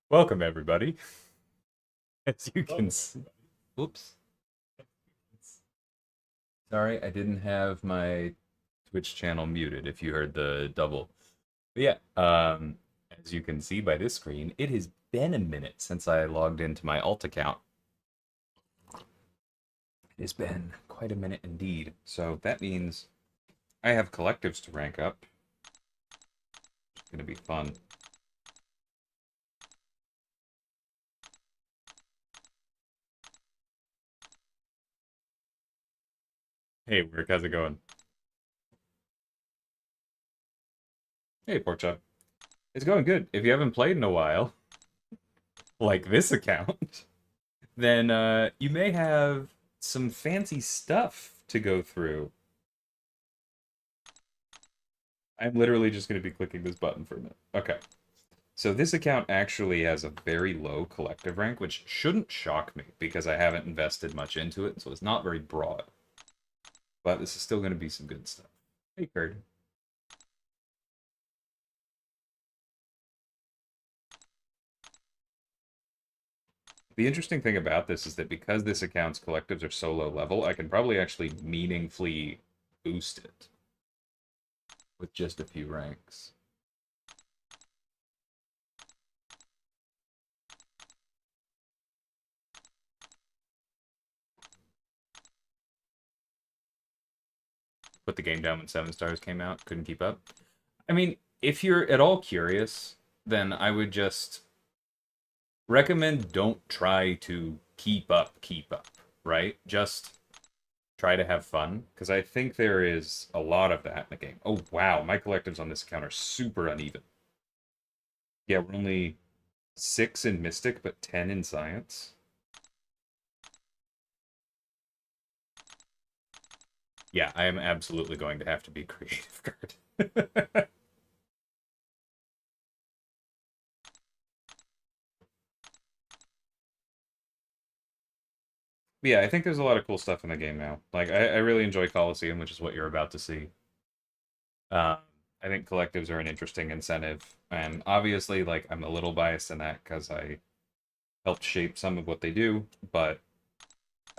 Welcome, everybody. As you can see, oops. Sorry, I didn't have my Twitch channel muted if you heard the double. But yeah, as you can see by this screen, it has been a minute since I logged into my alt account. It has been quite a minute indeed. So that means I have collectives to rank up. It's going to be fun. Hey, Work, how's it going? Hey, Porkchop. It's going good. If you haven't played in a while, like this account, then you may have some fancy stuff to go through. I'm literally just going to be clicking this button for a minute. Okay. So this account actually has a very low collective rank, which shouldn't shock me because I haven't invested much into it, so it's not very broad. But this is still going to be some good stuff. Hey, Kurt. The interesting thing about this is that because this account's collectives are so low level, I can probably actually meaningfully boost it with just a few ranks. Put the game down when 7 stars came out, couldn't keep up. I mean, if you're at all curious, then I would just recommend don't try to keep up, right? Just try to have fun, because I think there is a lot of that in the game. Oh, wow, my collectives on this account are super uneven. Yeah, we're only 6 in Mystic, but 10 in Science. Yeah, I am absolutely going to have to be creative, Kurt. Yeah, I think there's a lot of cool stuff in the game now. Like, I really enjoy Coliseum, which is what you're about to see. Uh, I think collectives are an interesting incentive, and obviously, like, I'm a little biased in that because I helped shape some of what they do, but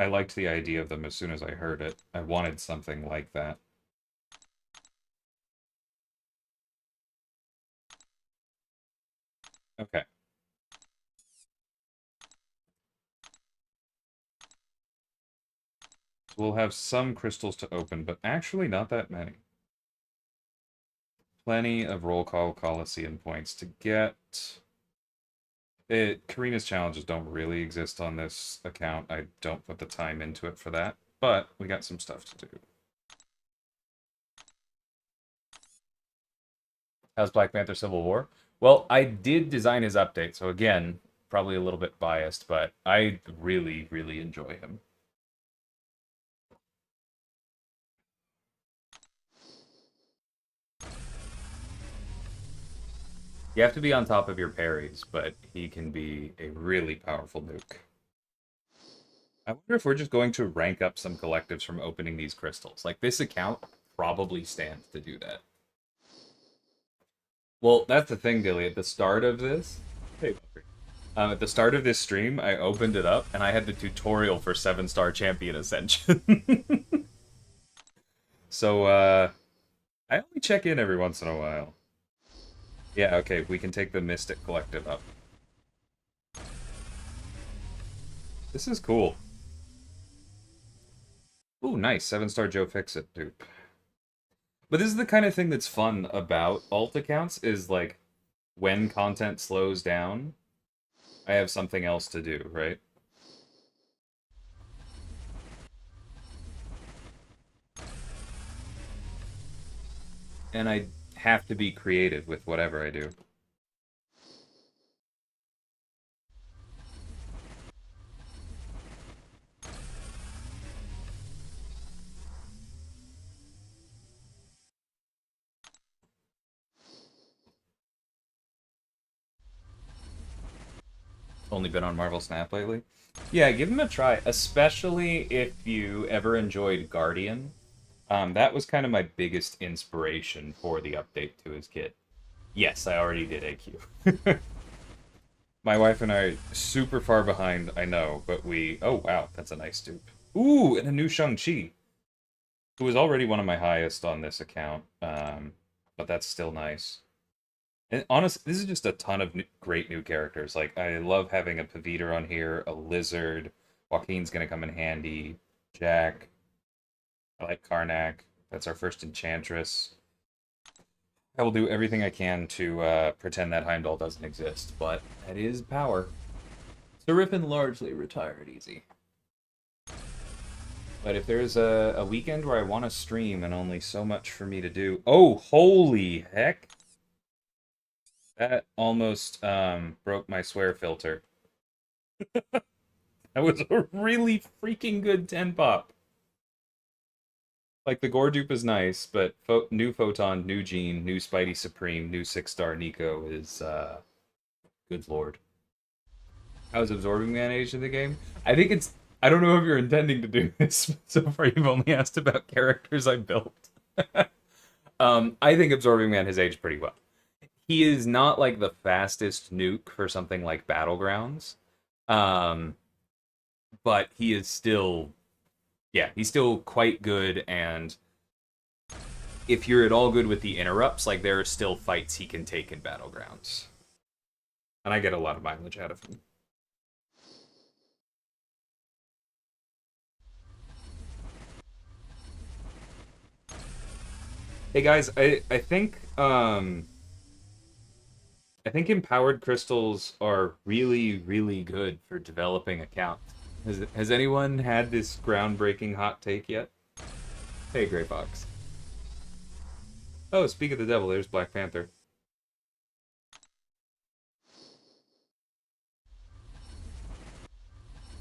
I liked the idea of them as soon as I heard it. I wanted something like that. Okay. So we'll have some crystals to open, but actually not that many. Plenty of roll call Coliseum points to get. Karina's challenges don't really exist on this account. I don't put the time into it for that, but we got some stuff to do. How's Black Panther Civil War? Well, I did design his update, so again, probably a little bit biased, but I really, really enjoy him. You have to be on top of your parries, but he can be a really powerful nuke. I wonder if we're just going to rank up some collectives from opening these crystals. Like, this account probably stands to do that. Well, that's the thing, Dilly. At the start of this, hey, at the start of this stream, I opened it up and I had the tutorial for 7-star champion ascension. So, I only check in every once in a while. Yeah, okay, we can take the Mystic Collective up. This is cool. Ooh, nice. 7-star Joe Fixit, dude. But this is the kind of thing that's fun about alt accounts, is like, when content slows down, I have something else to do, right? And I have to be creative with whatever I do. Only been on Marvel Snap lately? Yeah, give him a try, especially if you ever enjoyed Guardian. That was kind of my biggest inspiration for the update to his kit. Yes, I already did AQ. My wife and I super far behind, I know, but we. Oh wow, that's a nice dupe. Ooh, and a new Shang-Chi, who was already one of my highest on this account. But that's still nice. And honestly, this is just a ton of great new characters. Like I love having a Paviter on here, a Lizard. Joaquin's gonna come in handy. Jack. I like Karnak. That's our first Enchantress. I will do everything I can to pretend that Heimdall doesn't exist, but that is power. Sirifin largely retired easy. But if there's a weekend where I want to stream and only so much for me to do... Oh, holy heck! That almost broke my swear filter. That was a really freaking good 10 pop. Like, the Gore dupe is nice, but new Photon, new Gene, new Spidey Supreme, new 6-star Nico is, good lord. How's Absorbing Man aged in the game? I think it's... I don't know if you're intending to do this. So far, you've only asked about characters I built. I think Absorbing Man has aged pretty well. He is not like the fastest nuke for something like Battlegrounds. Um, but he is still... Yeah, he's still quite good, and if you're at all good with the interrupts, like, there are still fights he can take in Battlegrounds. And I get a lot of mileage out of him. Hey guys, I think empowered crystals are really, really good for developing accounts. Has anyone had this groundbreaking hot take yet? Hey, Gray Fox. Oh, speak of the devil, there's Black Panther.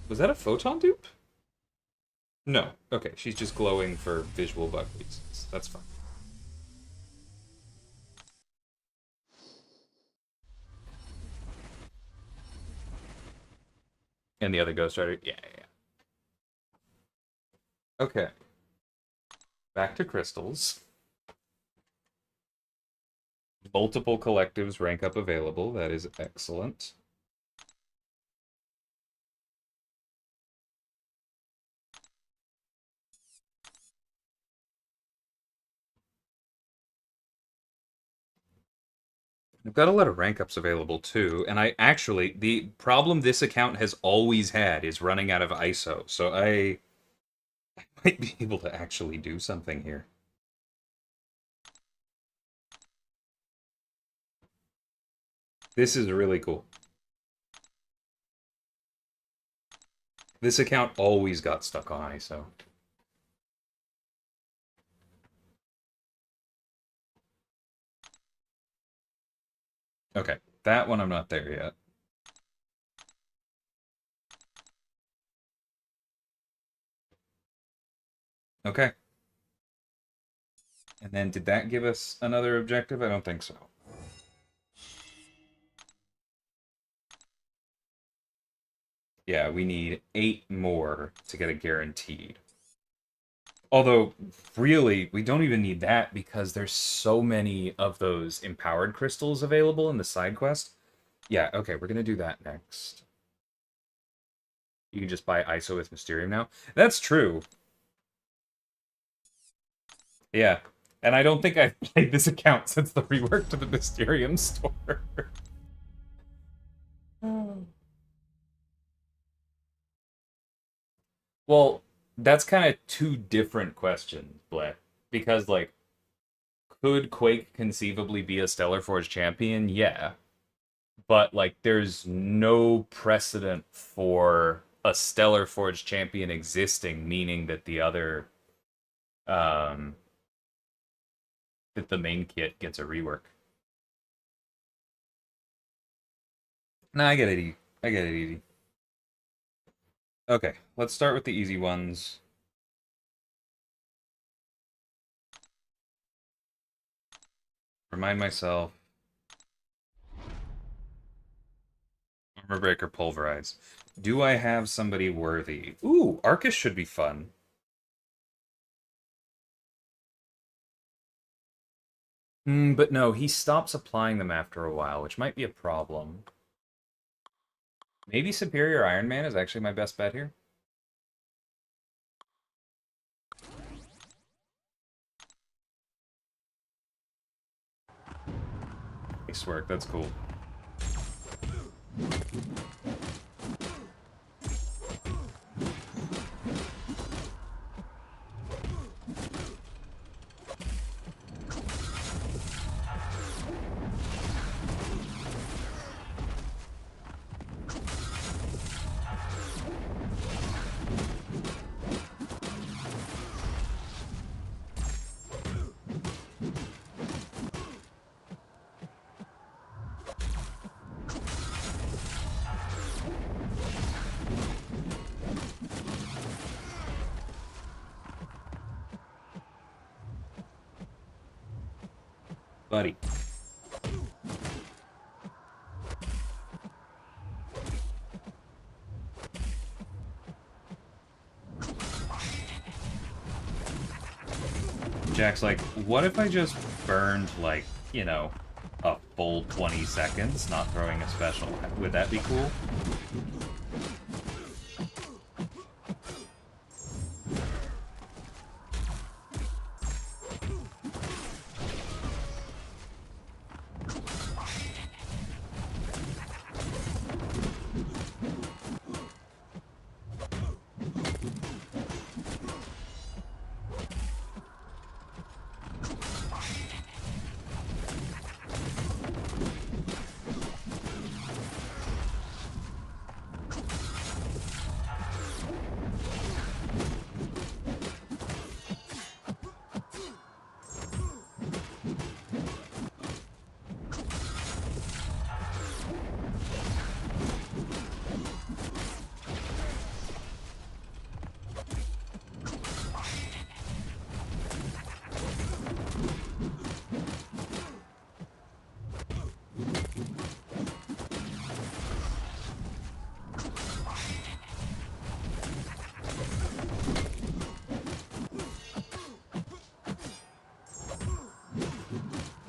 Was that a photon dupe? No. Okay, she's just glowing for visual bug reasons. That's fine. And the other Ghost Rider? Yeah, yeah, yeah. Okay. Back to crystals. Multiple collectives rank up available. That is excellent. I've got a lot of rank ups available too, and I actually, the problem this account has always had is running out of ISO, so I might be able to actually do something here. This is really cool. This account always got stuck on ISO. Okay, that one I'm not there yet. Okay. And then did that give us another objective? I don't think so. Yeah, we need 8 more to get a guaranteed. Although, really, we don't even need that because there's so many of those empowered crystals available in the side quest. Yeah, okay, we're gonna do that next. You can just buy ISO with Mysterium now. That's true. Yeah. And I don't think I've played this account since the rework to the Mysterium store. Well, that's kind of two different questions, Black. Because, like, could Quake conceivably be a Stellar Forge champion? Yeah. But, like, there's no precedent for a Stellar Forge champion existing, meaning that the other, um, that the main kit gets a rework. Nah, I get it. I get it easy. Okay, let's start with the easy ones. Remind myself. Armor Breaker Pulverize. Do I have somebody worthy? Ooh, Arcus should be fun. But no, he stops applying them after a while, which might be a problem. Maybe Superior Iron Man is actually my best bet here. Nice work, that's cool. Buddy. Jack's like, what if I just burned, like, you know, a full 20 seconds not throwing a special? Would that be cool?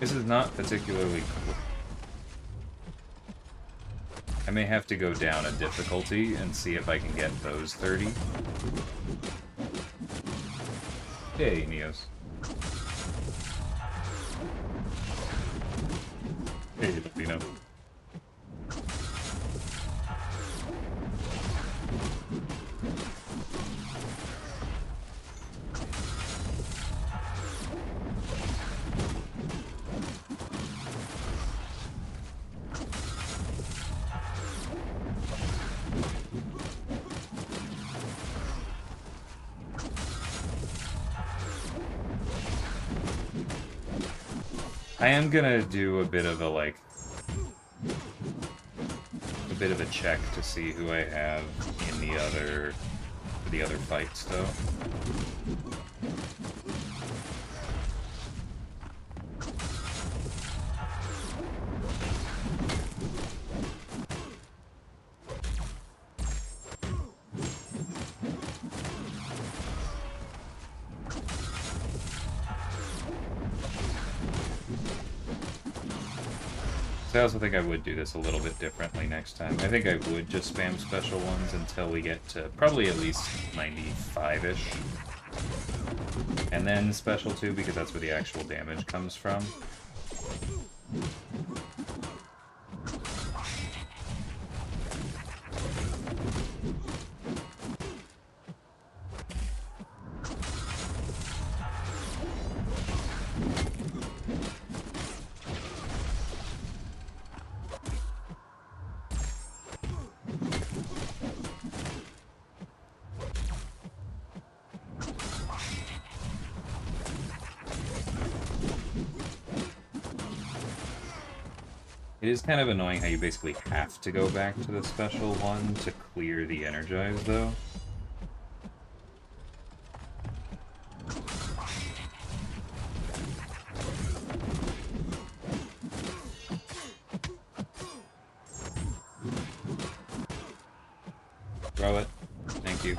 This is not particularly cool. I may have to go down a difficulty and see if I can get those 30. Hey, Neos. Hey, Lupino. I am gonna do a bit of a, like, a bit of a check to see who I have in the other fights, though. I also think I would do this a little bit differently next time. I think I would just spam special ones until we get to probably at least 95-ish. And then special 2, because that's where the actual damage comes from. It is kind of annoying how you basically have to go back to the special one to clear the energize, though. Throw it. Thank you.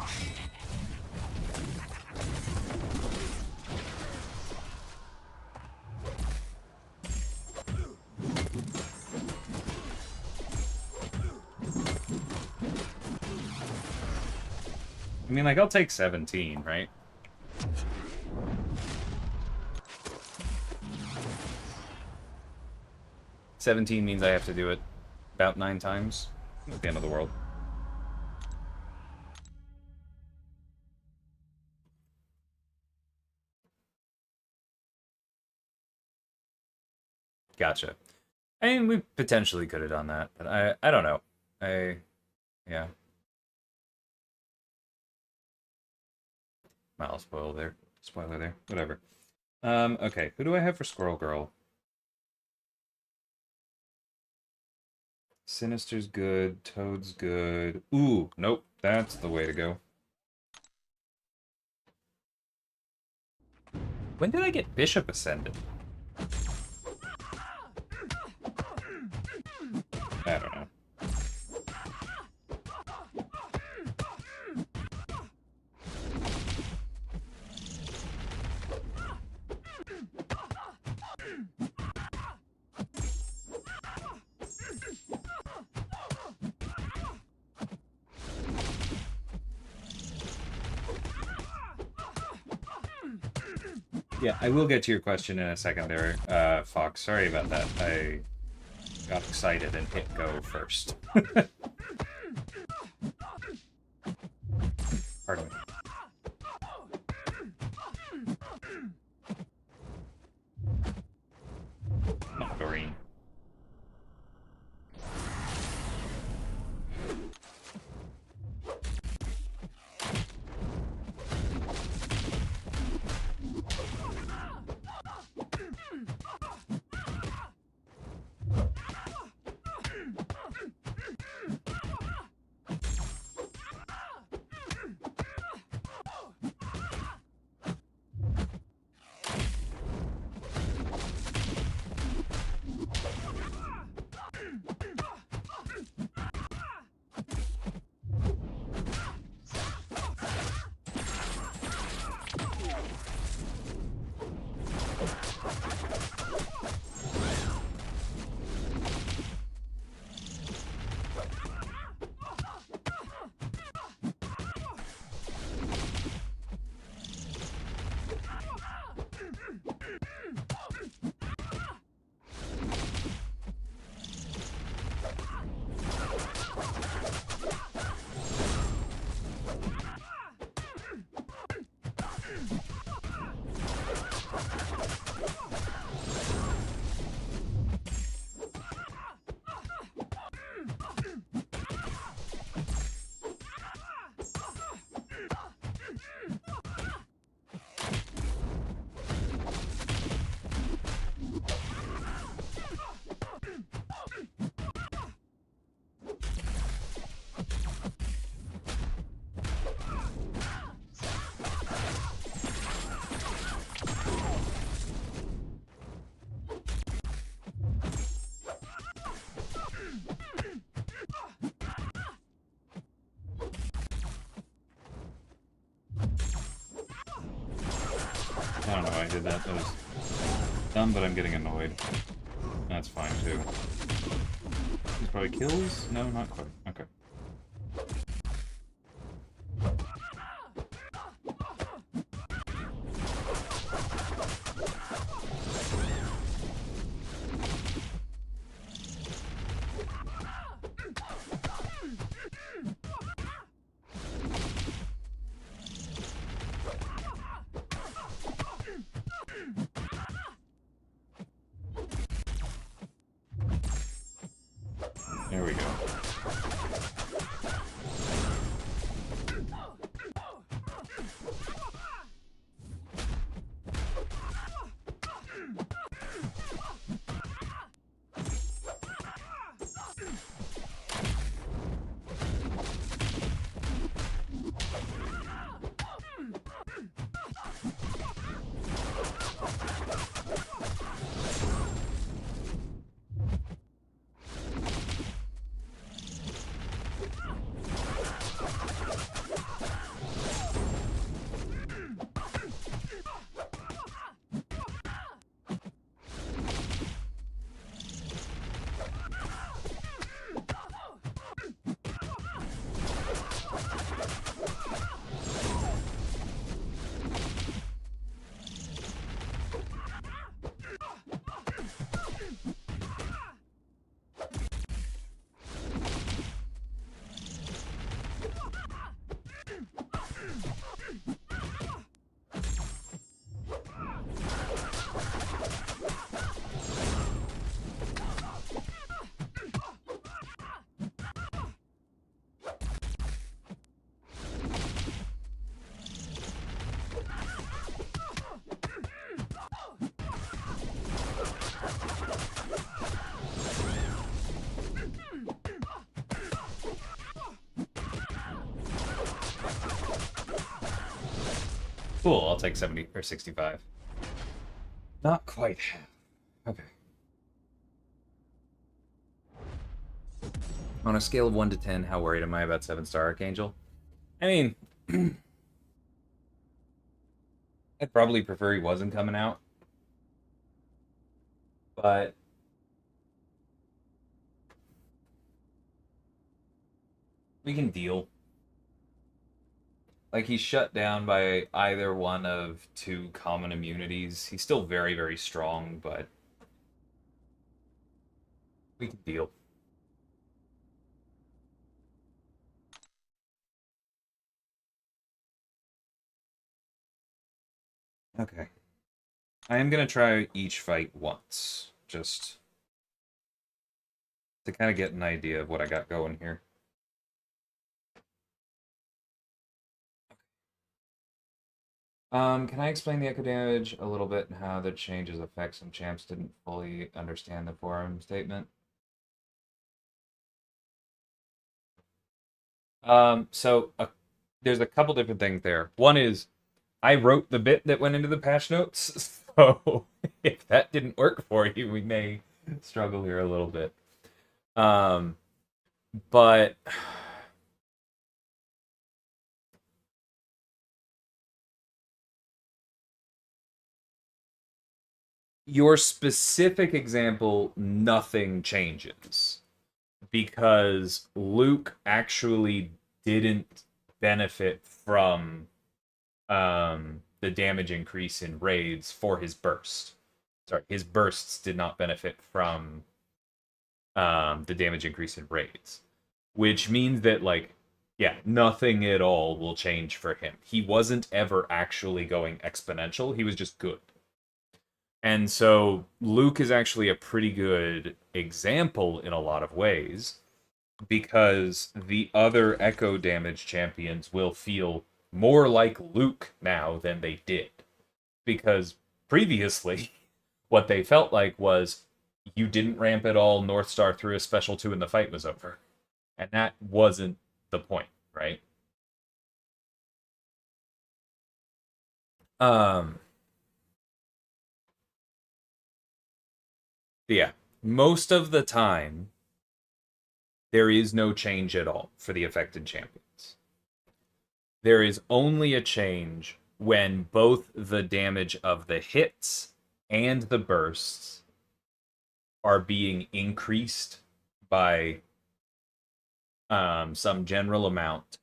I mean, like, I'll take 17, right? $17 means I have to do it about 9 times. At the end of the world. Gotcha. I mean, we potentially could have done that, but I don't know. Yeah. Well, spoiler there. Spoiler there. Whatever. Okay. Who do I have for Squirrel Girl? Sinister's good. Toad's good. Ooh, nope. That's the way to go. When did I get Bishop Ascended? I don't know. Yeah, I will get to your question in a second there, Fox. Sorry about that. I got excited and hit go first. Pardon me. Not Doreen. I don't know why I did that. That was dumb, but I'm getting annoyed. That's fine, too. These probably kills? No, not quite. Okay. There we go. Cool, I'll take 70 or 65. Not quite half. Okay. On a scale of 1 to 10, how worried am I about 7-star Archangel? I mean, I'd probably prefer he wasn't coming out. But we can deal. Like, he's shut down by either one of two common immunities. He's still very, very strong, but we can deal. Okay. I am going to try each fight once, just to kind of get an idea of what I got going here. Can I explain the echo damage a little bit and how the changes affect some champs didn't fully understand the forum statement? There's a couple different things there. One is I wrote the bit that went into the patch notes, so if that didn't work for you, we may struggle here a little bit. But your specific example, nothing changes because Luke actually didn't benefit from the damage increase in raids for his burst. Sorry, his bursts did not benefit from the damage increase in raids, which means that, like, yeah, nothing at all will change for him. He wasn't ever actually going exponential. He was just good. And so Luke is actually a pretty good example in a lot of ways because the other echo damage champions will feel more like Luke now than they did. Because previously, what they felt like was you didn't ramp at all, North Star threw a special 2 and the fight was over. And that wasn't the point, right? Yeah. Most of the time, there is no change at all for the affected champions. There is only a change when both the damage of the hits and the bursts are being increased by some general amount,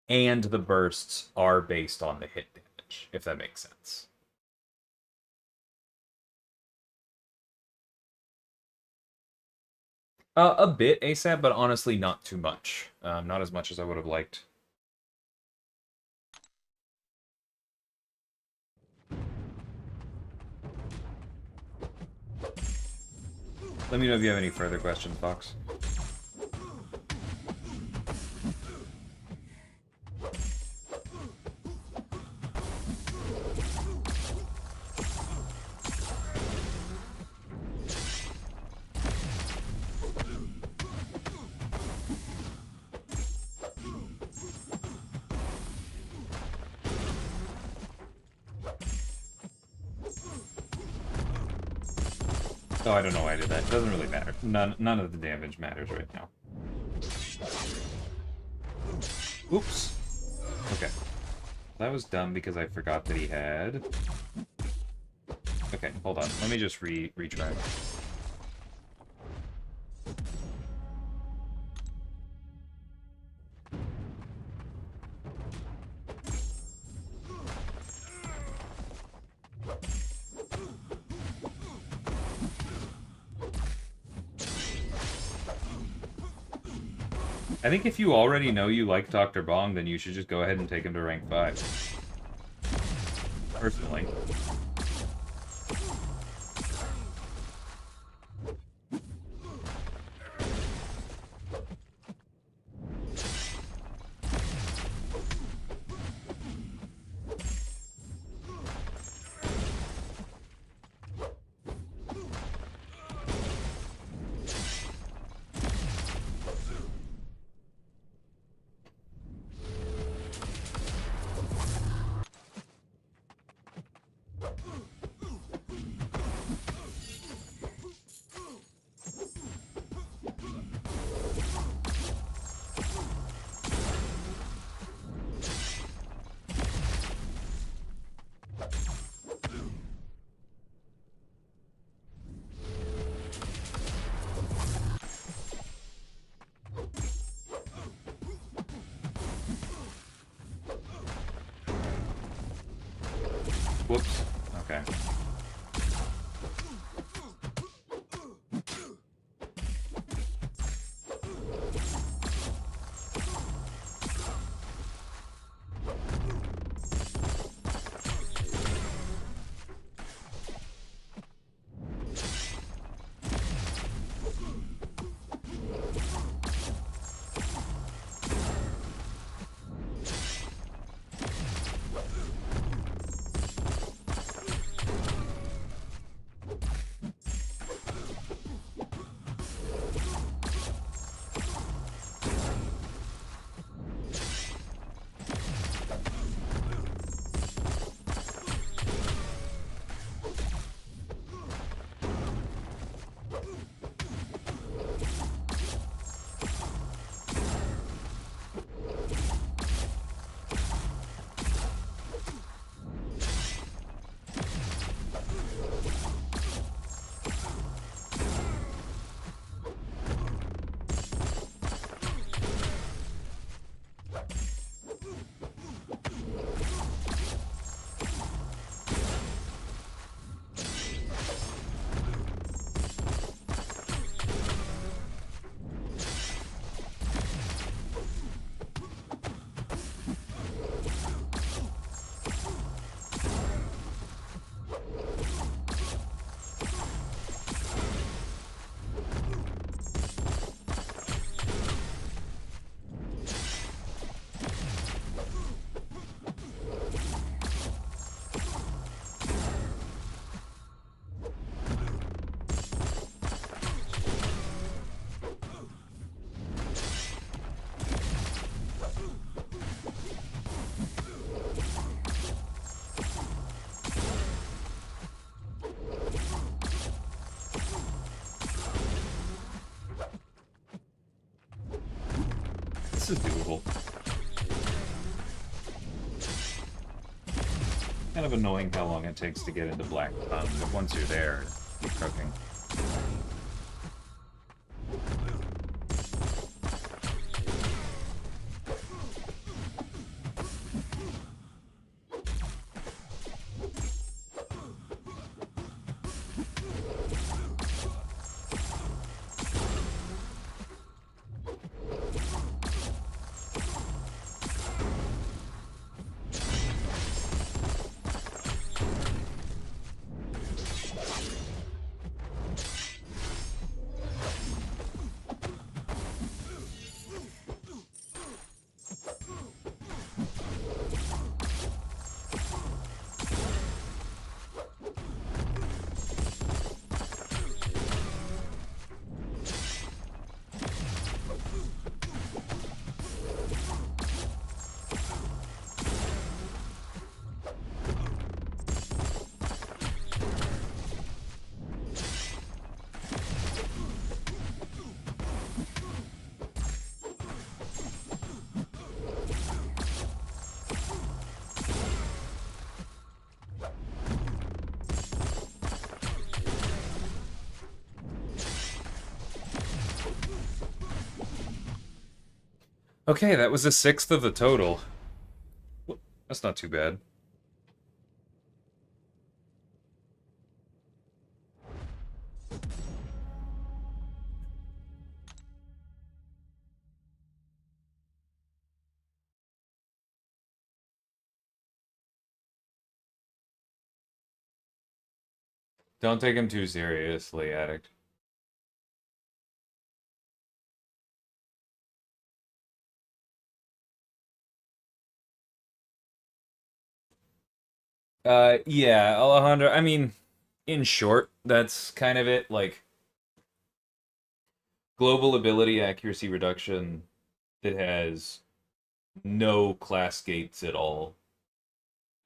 and the bursts are based on the hit damage, if that makes sense. A bit ASAP, but honestly not too much. Not as much as I would have liked. Let me know if you have any further questions, Fox. Oh, I don't know why I did that. It doesn't really matter. None of the damage matters right now. Oops. Okay. That was dumb because I forgot that he had... Okay, hold on. Let me just retry. I think if you already know you like Dr. Bong, then you should just go ahead and take him to rank 5. Personally. Whoops. Okay. This is doable. Kind of annoying how long it takes to get into Black Thumb, but once you're there, you're cooking. Okay, that was a sixth of the total. That's not too bad. Don't take him too seriously, Addict. Yeah, Alejandro, I mean, in short, that's kind of it. Like, global ability accuracy reduction that has no class gates at all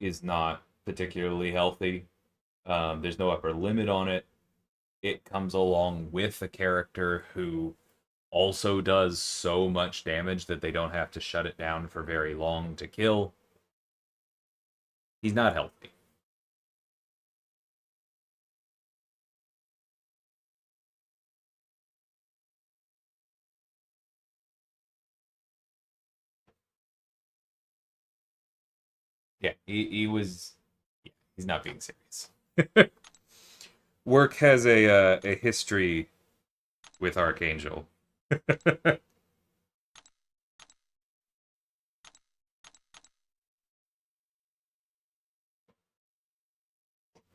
is not particularly healthy. There's no upper limit on it. It comes along with a character who also does so much damage that they don't have to shut it down for very long to kill. He's not healthy. Yeah, he was. Yeah, He's not being serious. Work has a history with Archangel.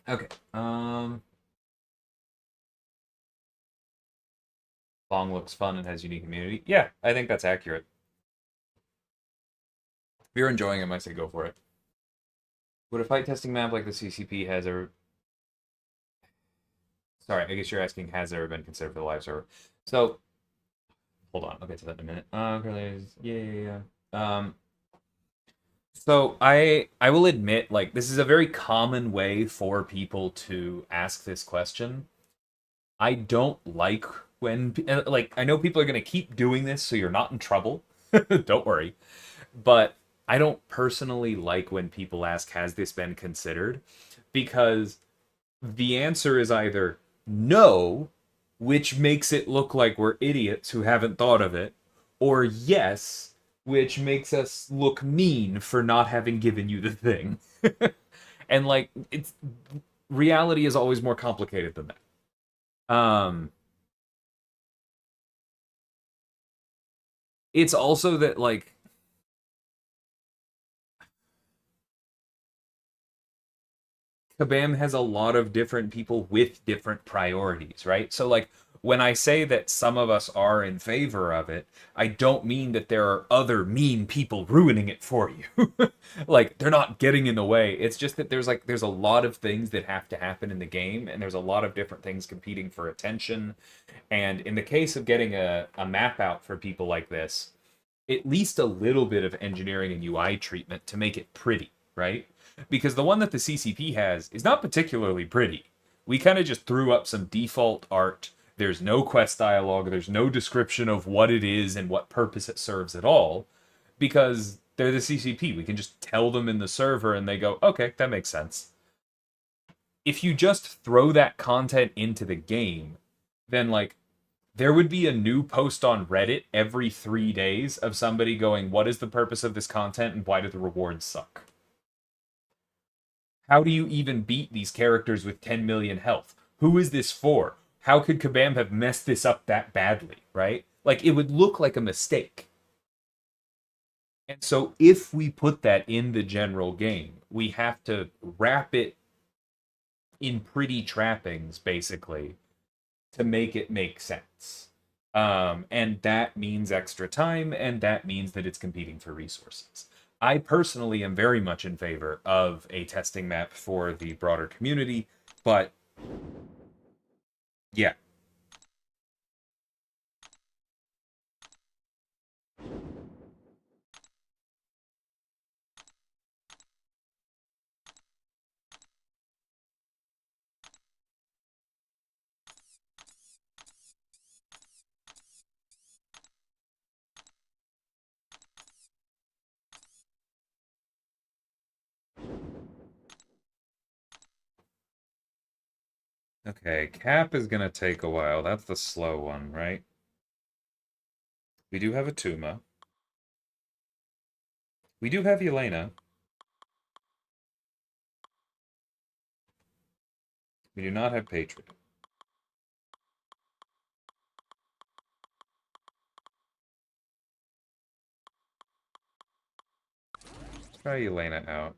Okay. Long looks fun and has unique immunity. Yeah, I think that's accurate. If you're enjoying him, I say go for it. Would a fight testing map like the CCP has ever... Sorry, I guess you're asking has ever been considered for the live server. So, hold on, I'll get to that in a minute. Yeah. So I will admit, like, this is a very common way for people to ask this question. I don't like when, like, I know people are gonna keep doing this, so you're not in trouble. Don't worry. But I don't personally like when people ask, has this been considered? Because the answer is either no, which makes it look like we're idiots who haven't thought of it, or yes, which makes us look mean for not having given you the thing. And like it's reality is always more complicated than that. It's also that like Kabam has a lot of different people with different priorities, right? So, like, when I say that some of us are in favor of it, I don't mean that there are other mean people ruining it for you. Like, they're not getting in the way. It's just that there's a lot of things that have to happen in the game, and there's a lot of different things competing for attention. And in the case of getting a map out for people like this, at least a little bit of engineering and UI treatment to make it pretty, right? Because the one that the CCP has is not particularly pretty. We kind of just threw up some default art. There's no quest dialogue, there's no description of what it is and what purpose it serves at all, because they're the CCP. We can just tell them in the server and they go, okay, that makes sense. If you just throw that content into the game, then like there would be a new post on Reddit every 3 days of somebody going, what is the purpose of this content and why do the rewards suck? How do you even beat these characters with 10 million health? Who is this for? How could Kabam have messed this up that badly, right? Like, it would look like a mistake. And so, if we put that in the general game, we have to wrap it in pretty trappings, basically, to make it make sense. And that means extra time, and that means that it's competing for resources. I personally am very much in favor of a testing map for the broader community, but yeah. Okay, Cap is gonna take a while. That's the slow one, right? We do have a Tuma. We do have Yelena. We do not have Patriot. Let's try Yelena out.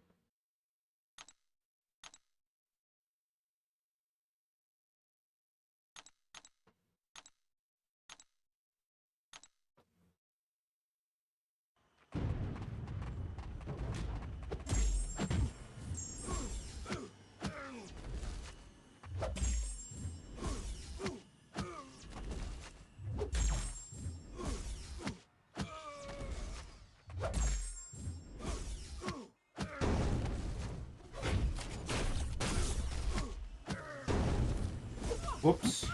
Whoops.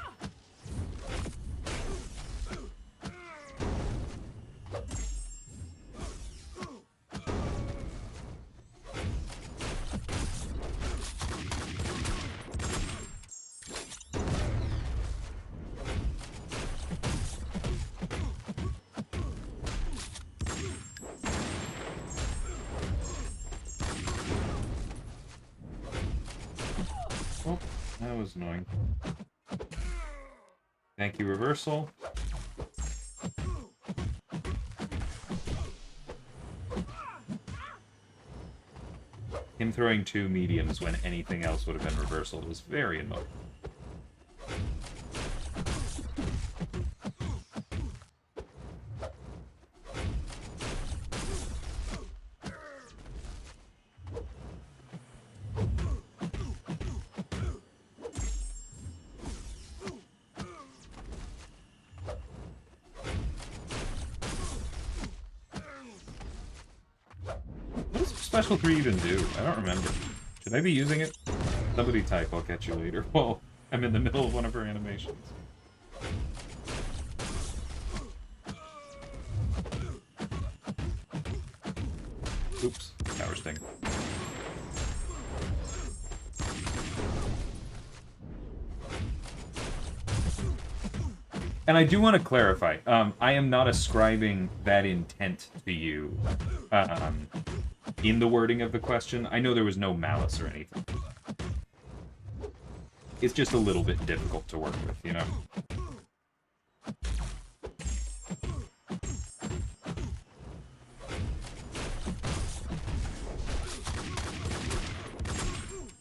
that was annoying. Thank you, reversal. Him throwing two mediums when anything else would have been reversal was very annoying. What does Special 3 even do? I don't remember. Should I be using it? Somebody type, I'll catch you later. Whoa, I'm in the middle of one of her animations. Oops, power sting. And I do want to clarify, I am not ascribing that intent to you in the wording of the question. I know there was no malice or anything. It's just a little bit difficult to work with, you know?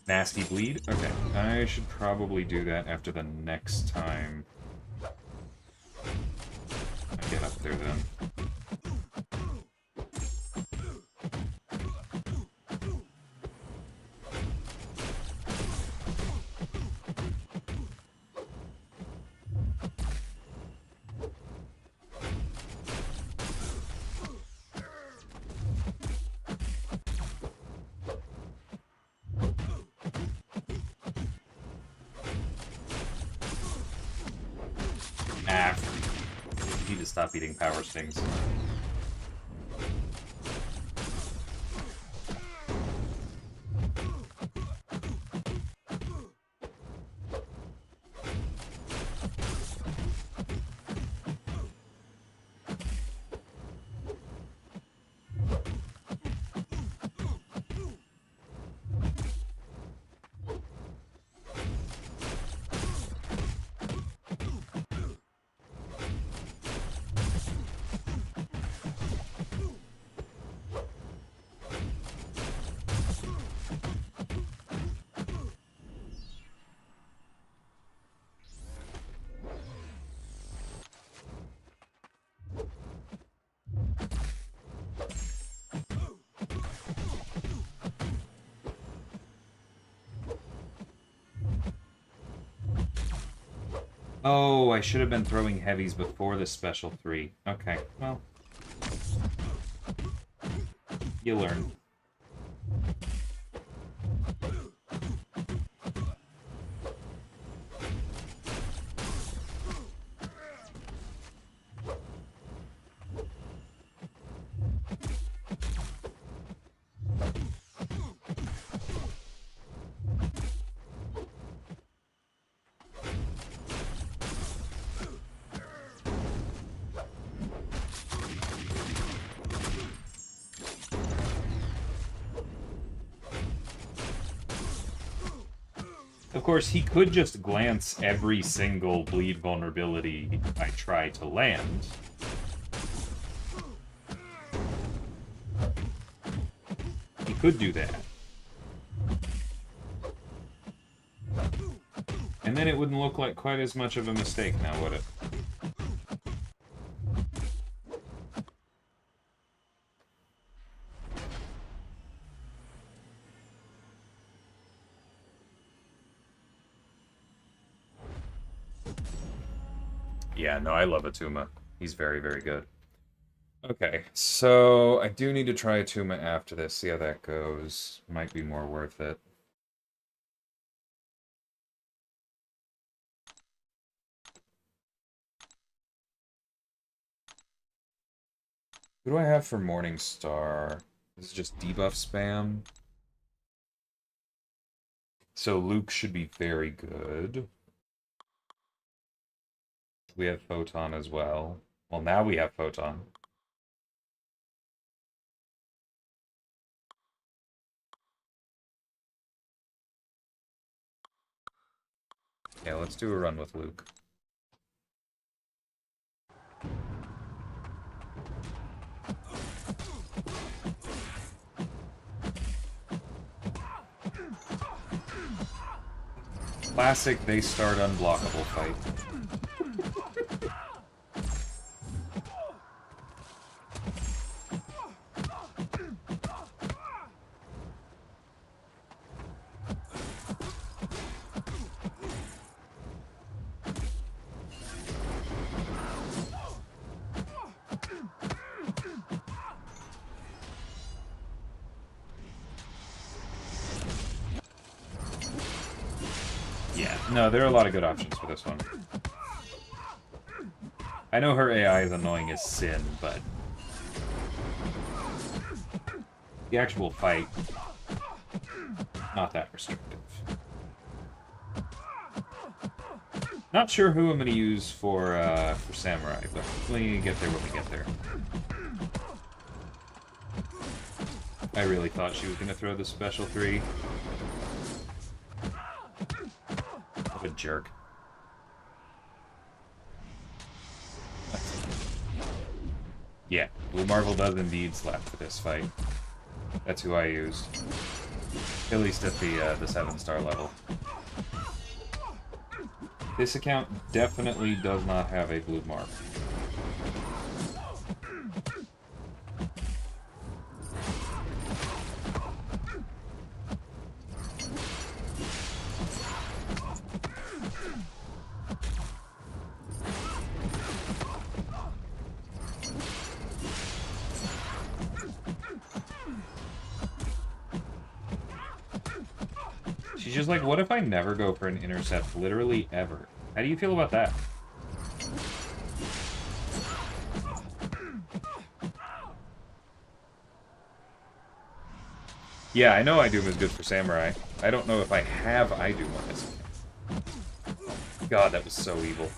Nasty bleed? Okay, I should probably do that after the next time I get up there then. Need to stop eating power stings. Oh, I should have been throwing heavies before the special 3. Okay, well. You learn. Of course, he could just glance every single bleed vulnerability I try to land. He could do that. And then it wouldn't look like quite as much of a mistake now, would it? Yeah, no, I love Atuma. He's very, very good. Okay, so I do need to try Atuma after this, see how that goes. Might be more worth it. Who do I have for Morningstar? This is just debuff spam. So Luke should be very good. We have Photon as well. Well, now we have Photon. Yeah, let's do a run with Luke. Classic, they start unblockable fight. Yeah, no, there are a lot of good options for this one. I know her AI is annoying as sin, but the actual fight, not that restrictive. Not sure who I'm going to use for Samurai, but we get there when we get there. I really thought she was going to throw the special 3. What a jerk. Yeah, Blue Marvel does indeed slap for this fight. That's who I used. At least at the 7-star level. This account definitely does not have a blue mark. She's just like, what if I never go for an intercept, literally ever? How do you feel about that? Yeah, I know Idum is good for Samurai. I don't know if I have Idum on this account. God, that was so evil.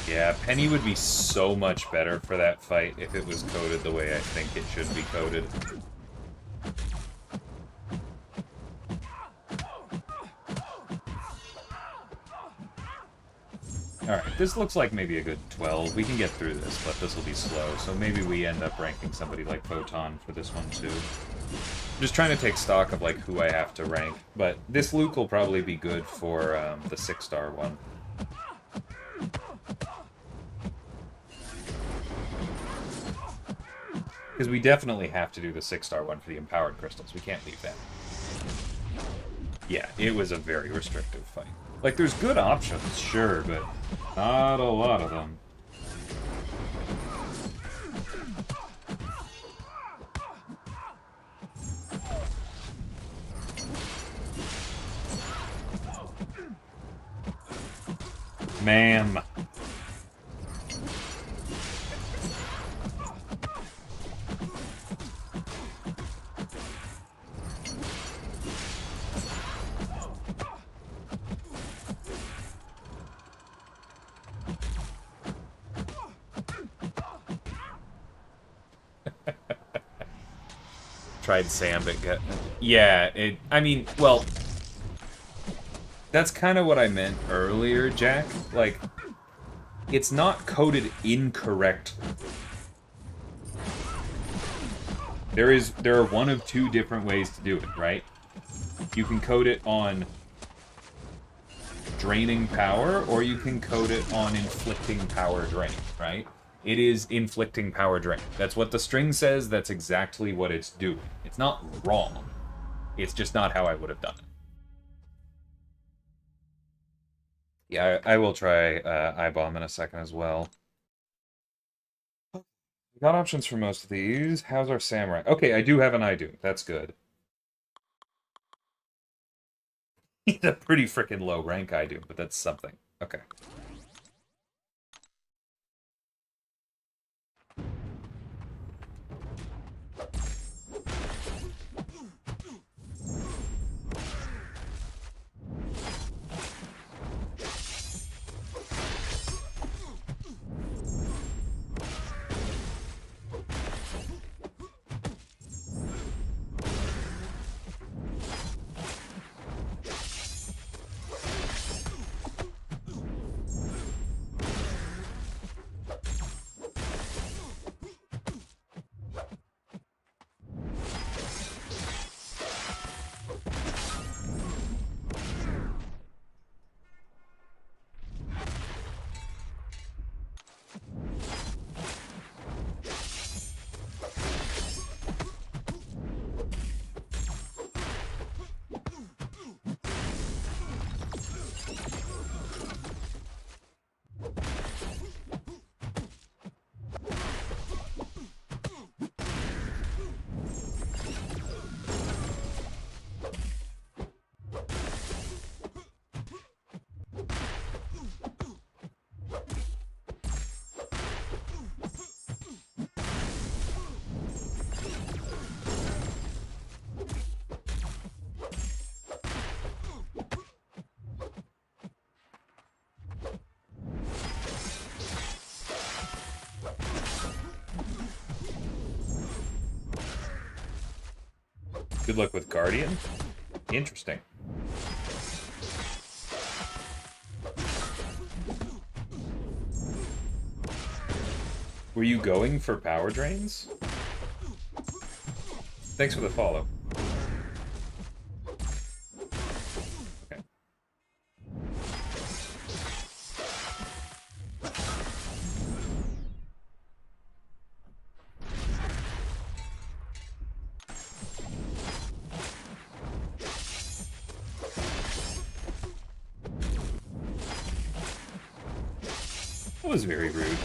Yeah, Penny would be so much better for that fight if it was coded the way I think it should be coded. Alright, this looks like maybe a good 12. We can get through this, but this will be slow, so maybe we end up ranking somebody like Photon for this one too. Just trying to take stock of like who I have to rank, but this Luke will probably be good for the 6-star one. Because we definitely have to do the 6-star one for the empowered crystals. We can't leave that. Yeah, it was a very restrictive fight. Like, there's good options, sure, but not a lot of them. Ma'am. Tried Sam, but yeah, I mean, well, that's kind of what I meant earlier, Jack. Like, it's not coded incorrectly. There are one of two different ways to do it, right? You can code it on draining power, or you can code it on inflicting power drain, right? It is inflicting power drain. That's what the string says. That's exactly what it's doing. It's not wrong. It's just not how I would have done it. Yeah, I will try I-Bomb in a second as well. We got options for most of these. How's our Samurai? Okay, I do have an I-Do. That's good. He's a pretty freaking low rank I-Do, but that's something. Okay. Good luck with Guardian. Interesting. Were you going for power drains? Thanks for the follow. Okay. That was very rude.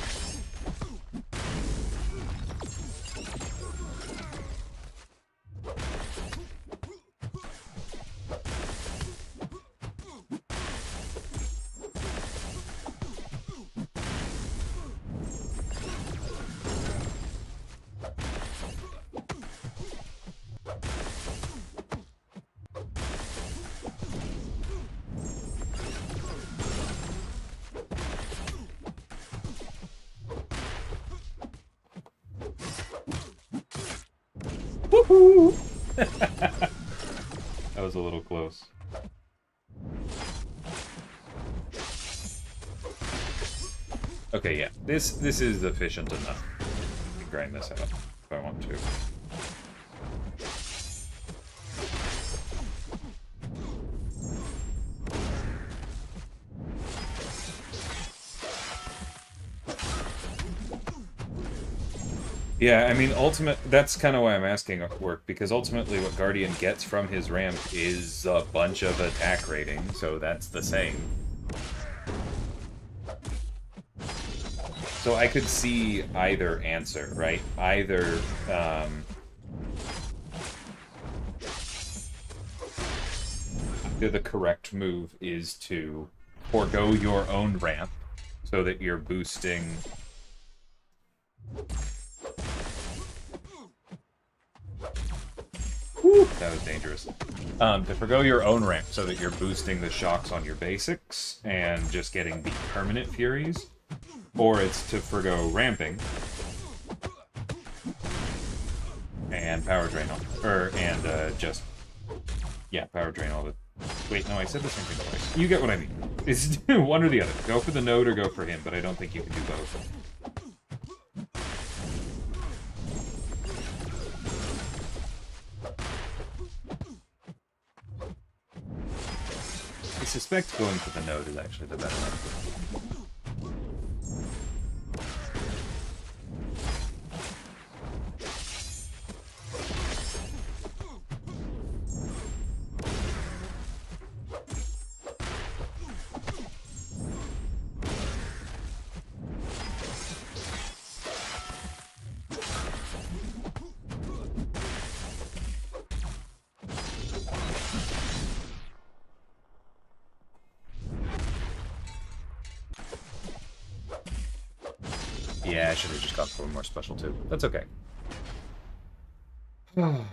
Woohoo! That was a little close. Okay, yeah. This is efficient enough. I can grind this out if I want to. Yeah, I mean, that's kind of why I'm asking work, because ultimately what Guardian gets from his ramp is a bunch of attack rating, so that's the same. So I could see either answer, right? Either, the correct move is to forego your own ramp so that you're boosting... Whew, that was dangerous. To forgo your own ramp so that you're boosting the shocks on your basics and just getting the permanent furies, or it's to forgo ramping and power drain all, just power drain all the. Wait, no, I said the same thing twice. You get what I mean. It's one or the other. Go for the node or go for him, but I don't think you can do both. suspect going for the node is actually the better one. Yeah, I should have just gone for one more special too. That's okay. The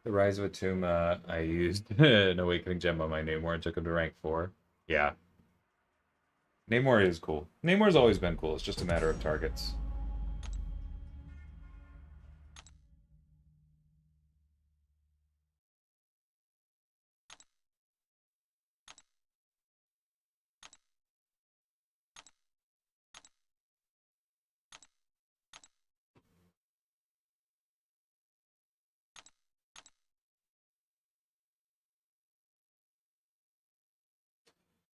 Rise of a Tomb, I used an Awakening Gem on my Namor and took him to rank 4. Yeah. Namor is cool. Namor's always been cool. It's just a matter of targets.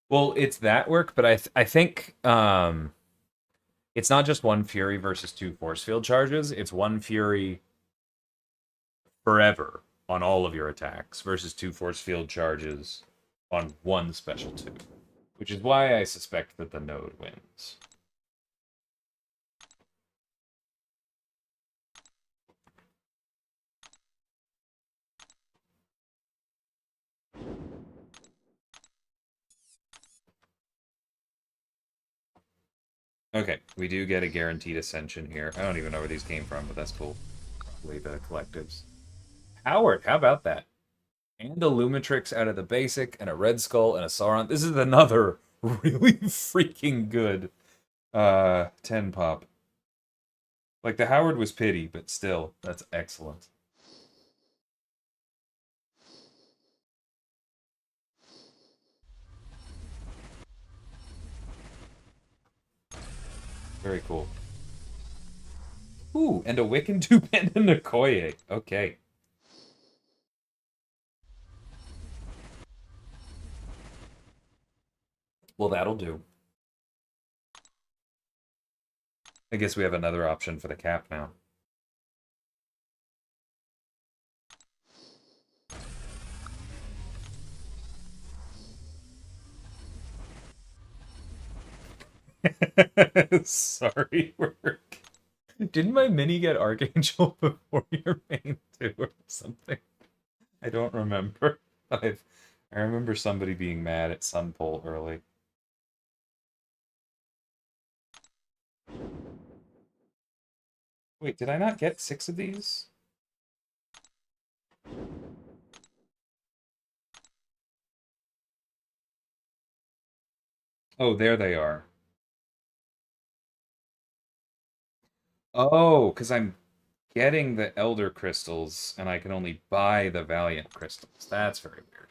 Well, it's that work, but I think it's not just one Fury versus 2 force field charges. It's one Fury forever on all of your attacks versus 2 force field charges on one special 2, which is why I suspect that the node wins. Okay, we do get a guaranteed ascension here. I don't even know where these came from, but that's cool. Probably the collectives. Howard, how about that? And a Lumitrix out of the basic, and a Red Skull, and a Sauron. This is another really freaking good 10 pop. Like, the Howard was pity, but still, that's excellent. Very cool. Ooh, and a Wiccan 2 and a Nikoye. Okay. Well, that'll do. I guess we have another option for the cap now. Sorry, work. Didn't my mini get Archangel before your main too, or something? I don't remember. I remember somebody being mad at Sunpole early. Wait, did I not get 6 of these? Oh, there they are. Oh, because I'm getting the Elder Crystals, and I can only buy the Valiant Crystals. That's very weird.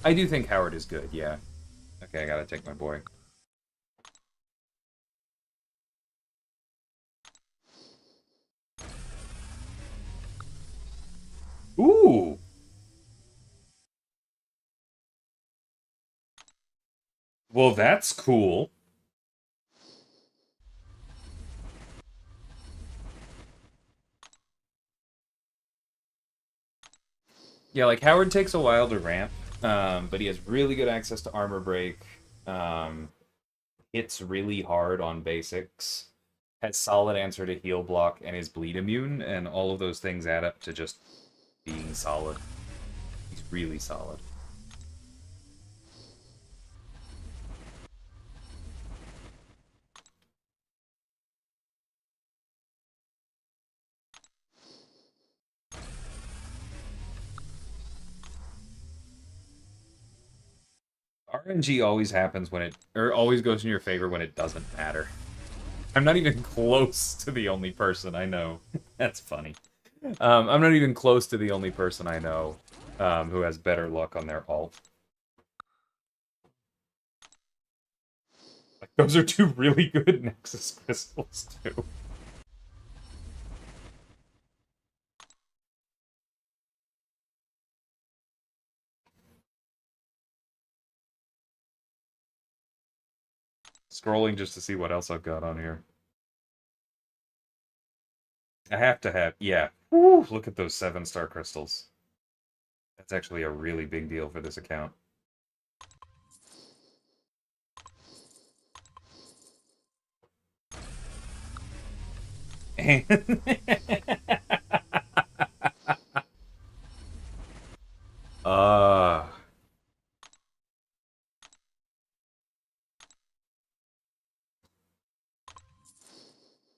I do think Howard is good, yeah. Okay, I gotta take my boy. Ooh! Well, that's cool. Yeah, like, Howard takes a while to ramp, but he has really good access to armor break, hits really hard on basics, has solid answer to heal block, and is bleed immune, and all of those things add up to just being solid. He's really solid. RNG always happens when or always goes in your favor when it doesn't matter. I'm not even close to the only person I know. That's funny. I'm not even close to the only person I know who has better luck on their ult. Like, those are 2 really good Nexus crystals, too. Scrolling just to see what else I've got on here. I have to have, yeah. Woo, look at those 7-star crystals. That's actually a really big deal for this account. uh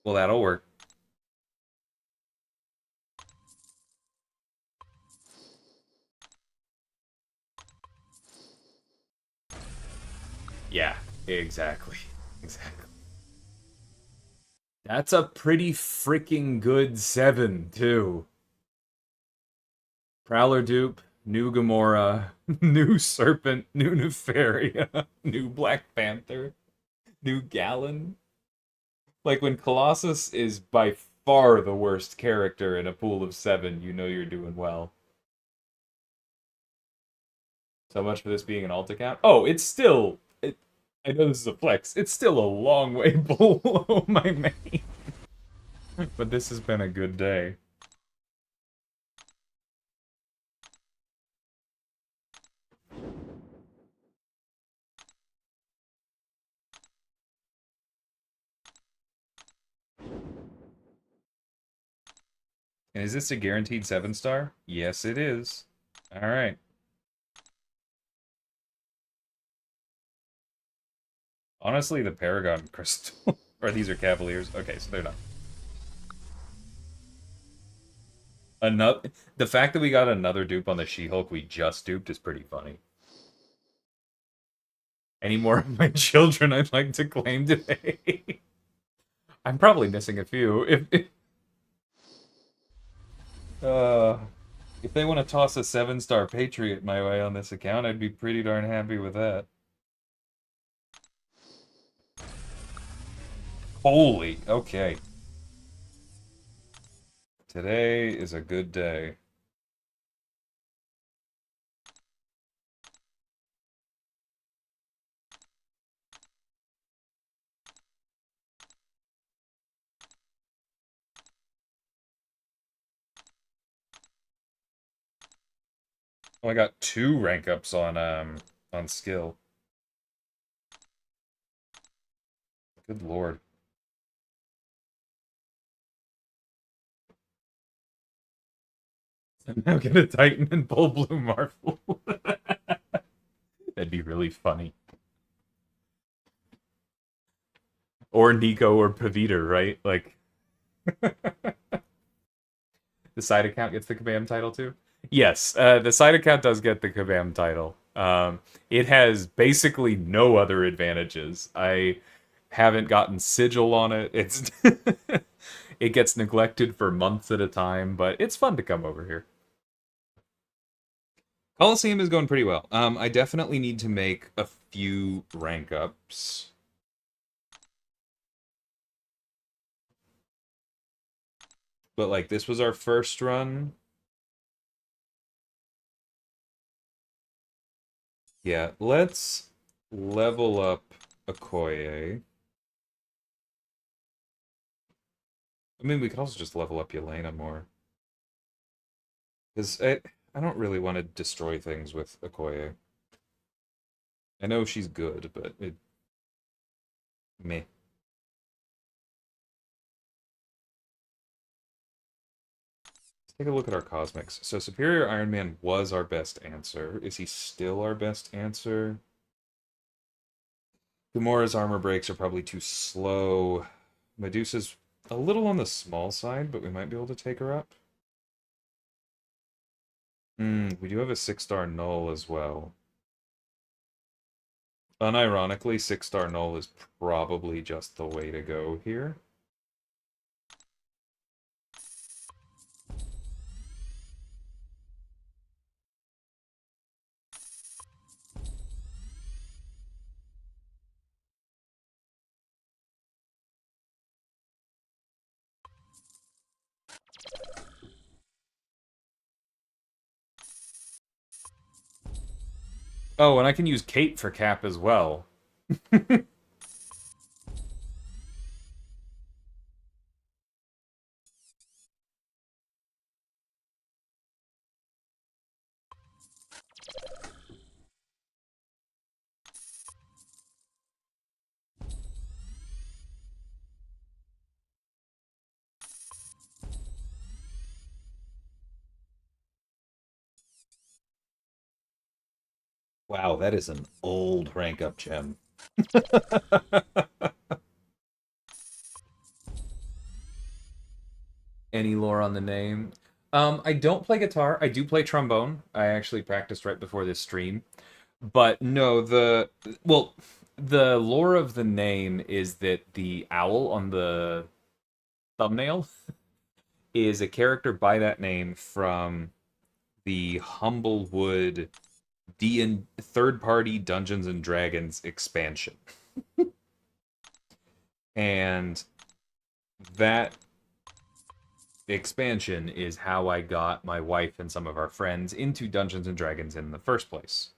well, that'll work. Yeah, exactly. Exactly. That's a pretty freaking good 7, too. Prowler dupe, new Gamora, new Serpent, new Nefaria, new Black Panther, new Gallon. Like, when Colossus is by far the worst character in a pool of 7, you know you're doing well. So much for this being an alt account. Oh, it's still... I know this is a flex. It's still a long way below my main. But this has been a good day. And is this a guaranteed 7-star? Yes, it is. Alright. Honestly, the Paragon Crystal... or these are Cavaliers. Okay, so they're not. The fact that we got another dupe on the She-Hulk we just duped is pretty funny. Any more of my children I'd like to claim today? I'm probably missing a few. If they want to toss a 7-star Patriot my way on this account, I'd be pretty darn happy with that. Holy, okay. Today is a good day. Oh, I got 2 rank ups on skill. Good lord. I'm now gonna Titan and pull Blue Marvel. That'd be really funny. Or Nico or Pavita, right? Like the side account gets the Kabam title too? Yes, the side account does get the Kabam title. It has basically no other advantages. I haven't gotten sigil on it. It's it gets neglected for months at a time, but it's fun to come over here. Coliseum is going pretty well. I definitely need to make a few rank ups. But like this was our first run. Yeah, let's level up Okoye. I mean, we could also just level up Yelena more. Because I don't really want to destroy things with Okoye. I know she's good, but it... meh. Let's take a look at our cosmics. So Superior Iron Man was our best answer. Is he still our best answer? Gamora's armor breaks are probably too slow. Medusa's a little on the small side, but we might be able to take her up. We do have a 6-star null as well. Unironically, 6-star null is probably just the way to go here. Oh, and I can use Kate for cap as well. Wow, that is an old rank up gem. Any lore on the name? I don't play guitar. I do play trombone. I actually practiced right before this stream. But no, well, the lore of the name is that the owl on the thumbnail is a character by that name from the Humblewood D and third-party Dungeons and Dragons expansion. And that expansion is how I got my wife and some of our friends into Dungeons and Dragons in the first place.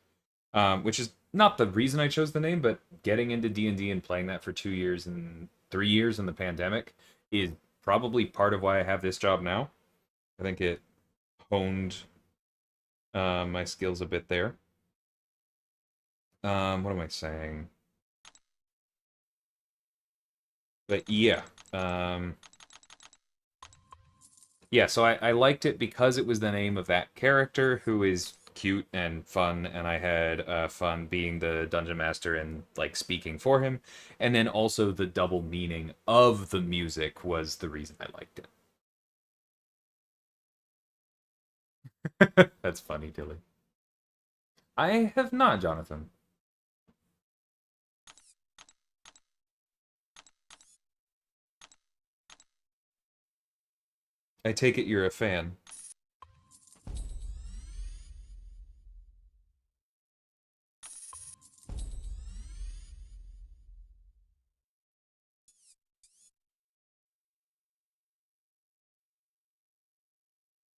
Which is not the reason I chose the name, but getting into D&D and playing that for 2 years and 3 years in the pandemic is probably part of why I have this job now. I think it honed my skills a bit there. What am I saying? But yeah, yeah. So I liked it because it was the name of that character who is cute and fun, and I had fun being the dungeon master and like speaking for him, and then also the double meaning of the music was the reason I liked it. That's funny, Dilly. I have not, Jonathan. I take it you're a fan.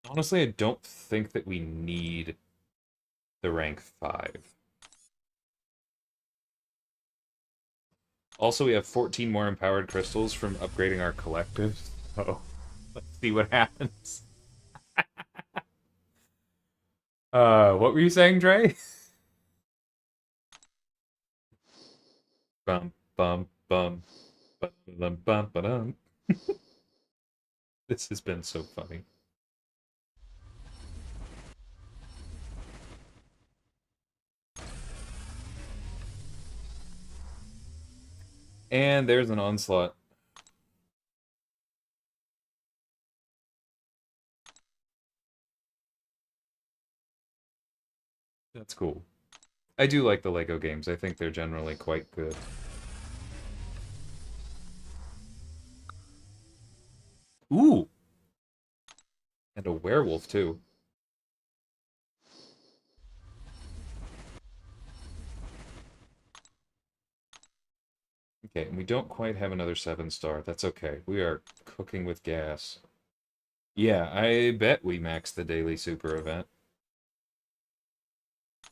Honestly, I don't think that we need the rank 5. Also, we have 14 more empowered crystals from upgrading our collective. So, let's see what happens. What were you saying, Dre? Bum, bum, bum, bum, bum, bum. This has been so funny. And there's an onslaught. That's cool. I do like the Lego games. I think they're generally quite good. Ooh! And a werewolf, too. Okay, and we don't quite have another 7-star. That's okay. We are cooking with gas. Yeah, I bet we maxed the daily super event.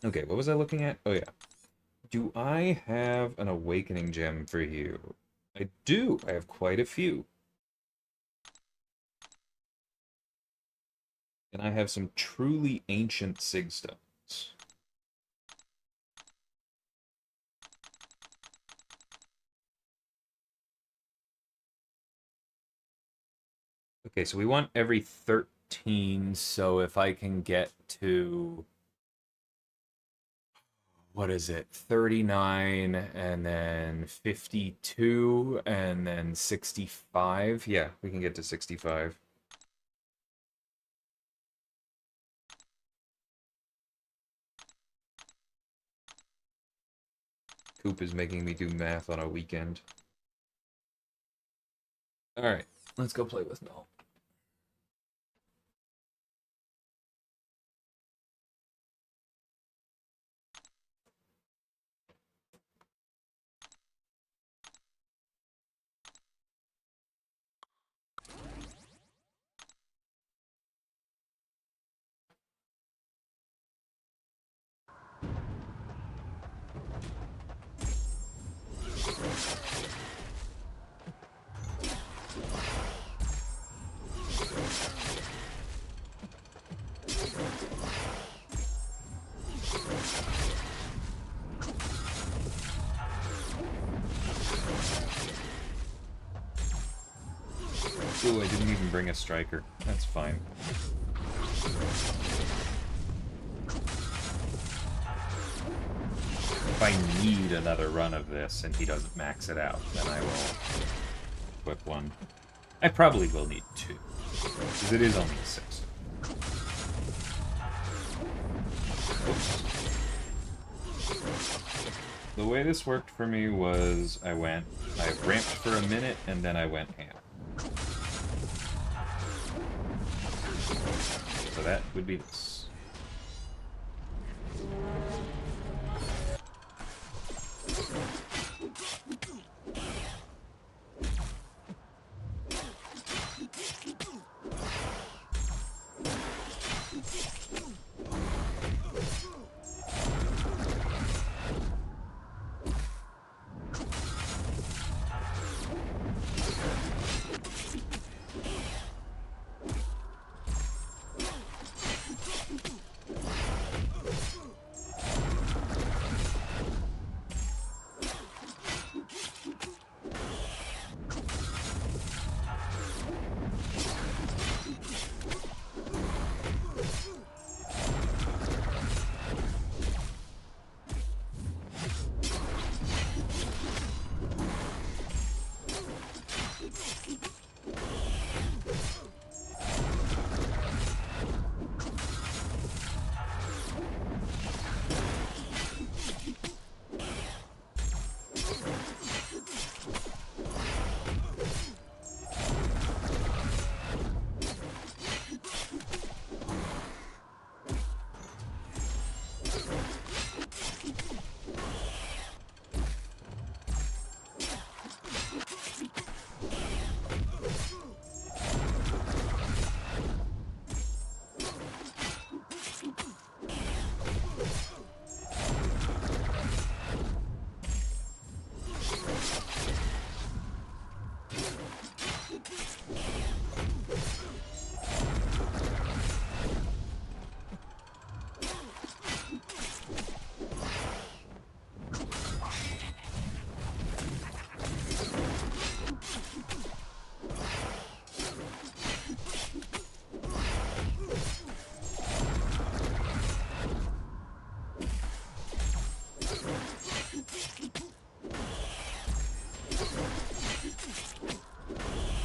Okay, what was I looking at? Oh, yeah. Do I have an awakening gem for you? I do. I have quite a few. And I have some truly ancient sigstones. Okay, so we want every 13, so if I can get to, what is it, 39, and then 52, and then 65. Yeah, we can get to 65. Coop is making me do math on a weekend. Alright, let's go play with Mel. Ooh, I didn't even bring a striker. That's fine. If I need another run of this and he doesn't max it out, then I will equip one. I probably will need 2, because it is only 6. Oops. The way this worked for me was I ramped for a minute, and then I went ham. So that would be this.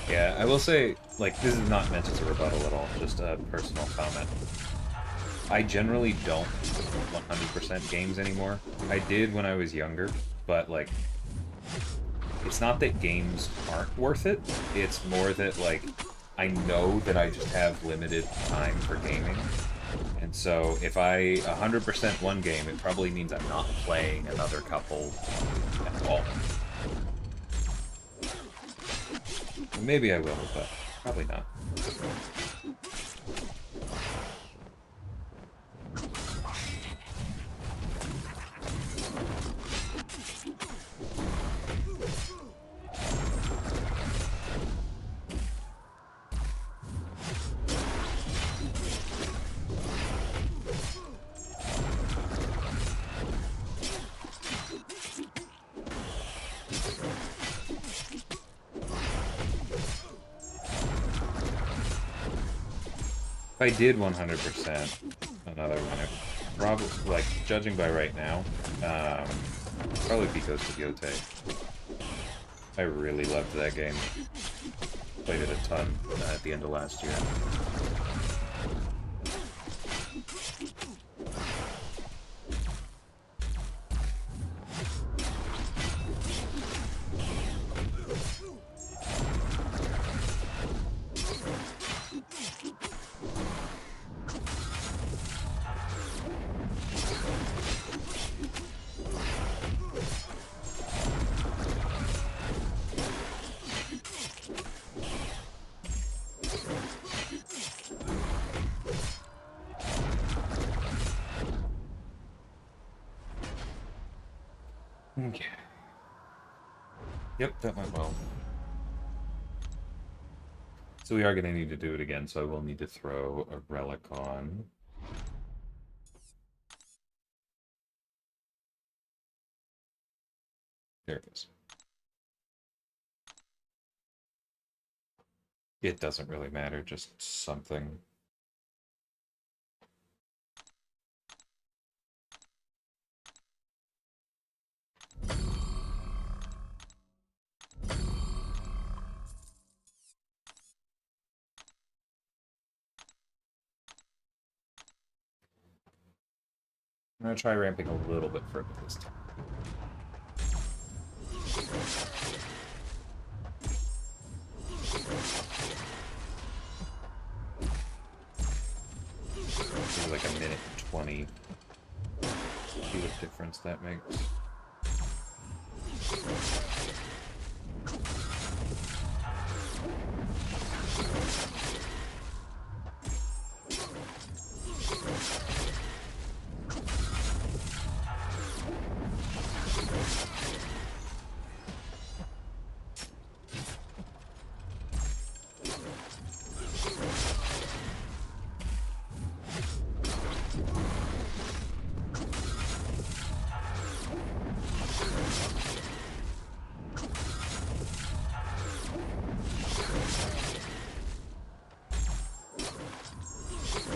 Yeah, I will say, like, this is not meant as a rebuttal at all, just a personal comment. I generally don't 100% games anymore. I did when I was younger, but, like, it's not that games aren't worth it, it's more that, like, I know that I just have limited time for gaming. And so if I 100% one game, it probably means I'm not playing another couple at all. Maybe I will, but probably not. If I did 100% another one, it probably, like, judging by right now, probably be Ghost of Yotei. I really loved that game. Played it a ton at the end of last year. Okay. Yep, that went well. So we are going to need to do it again, so I will need to throw a relic on. There it is. It doesn't really matter, just something. I'm gonna try ramping a little bit further this time. Maybe like a minute and 20. See what difference that makes.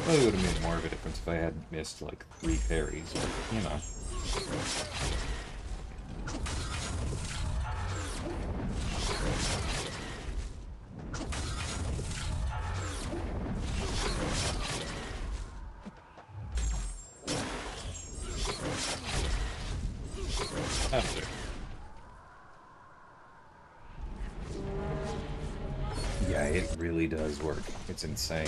Probably would have made more of a difference if I had missed like 3 parries, but you know. That'll do. Yeah, it really does work. It's insane.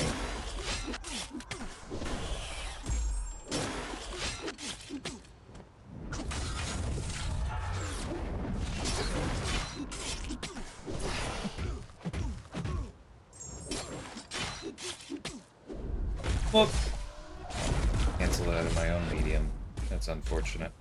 Whoop! Cancel it out of my own medium. That's unfortunate.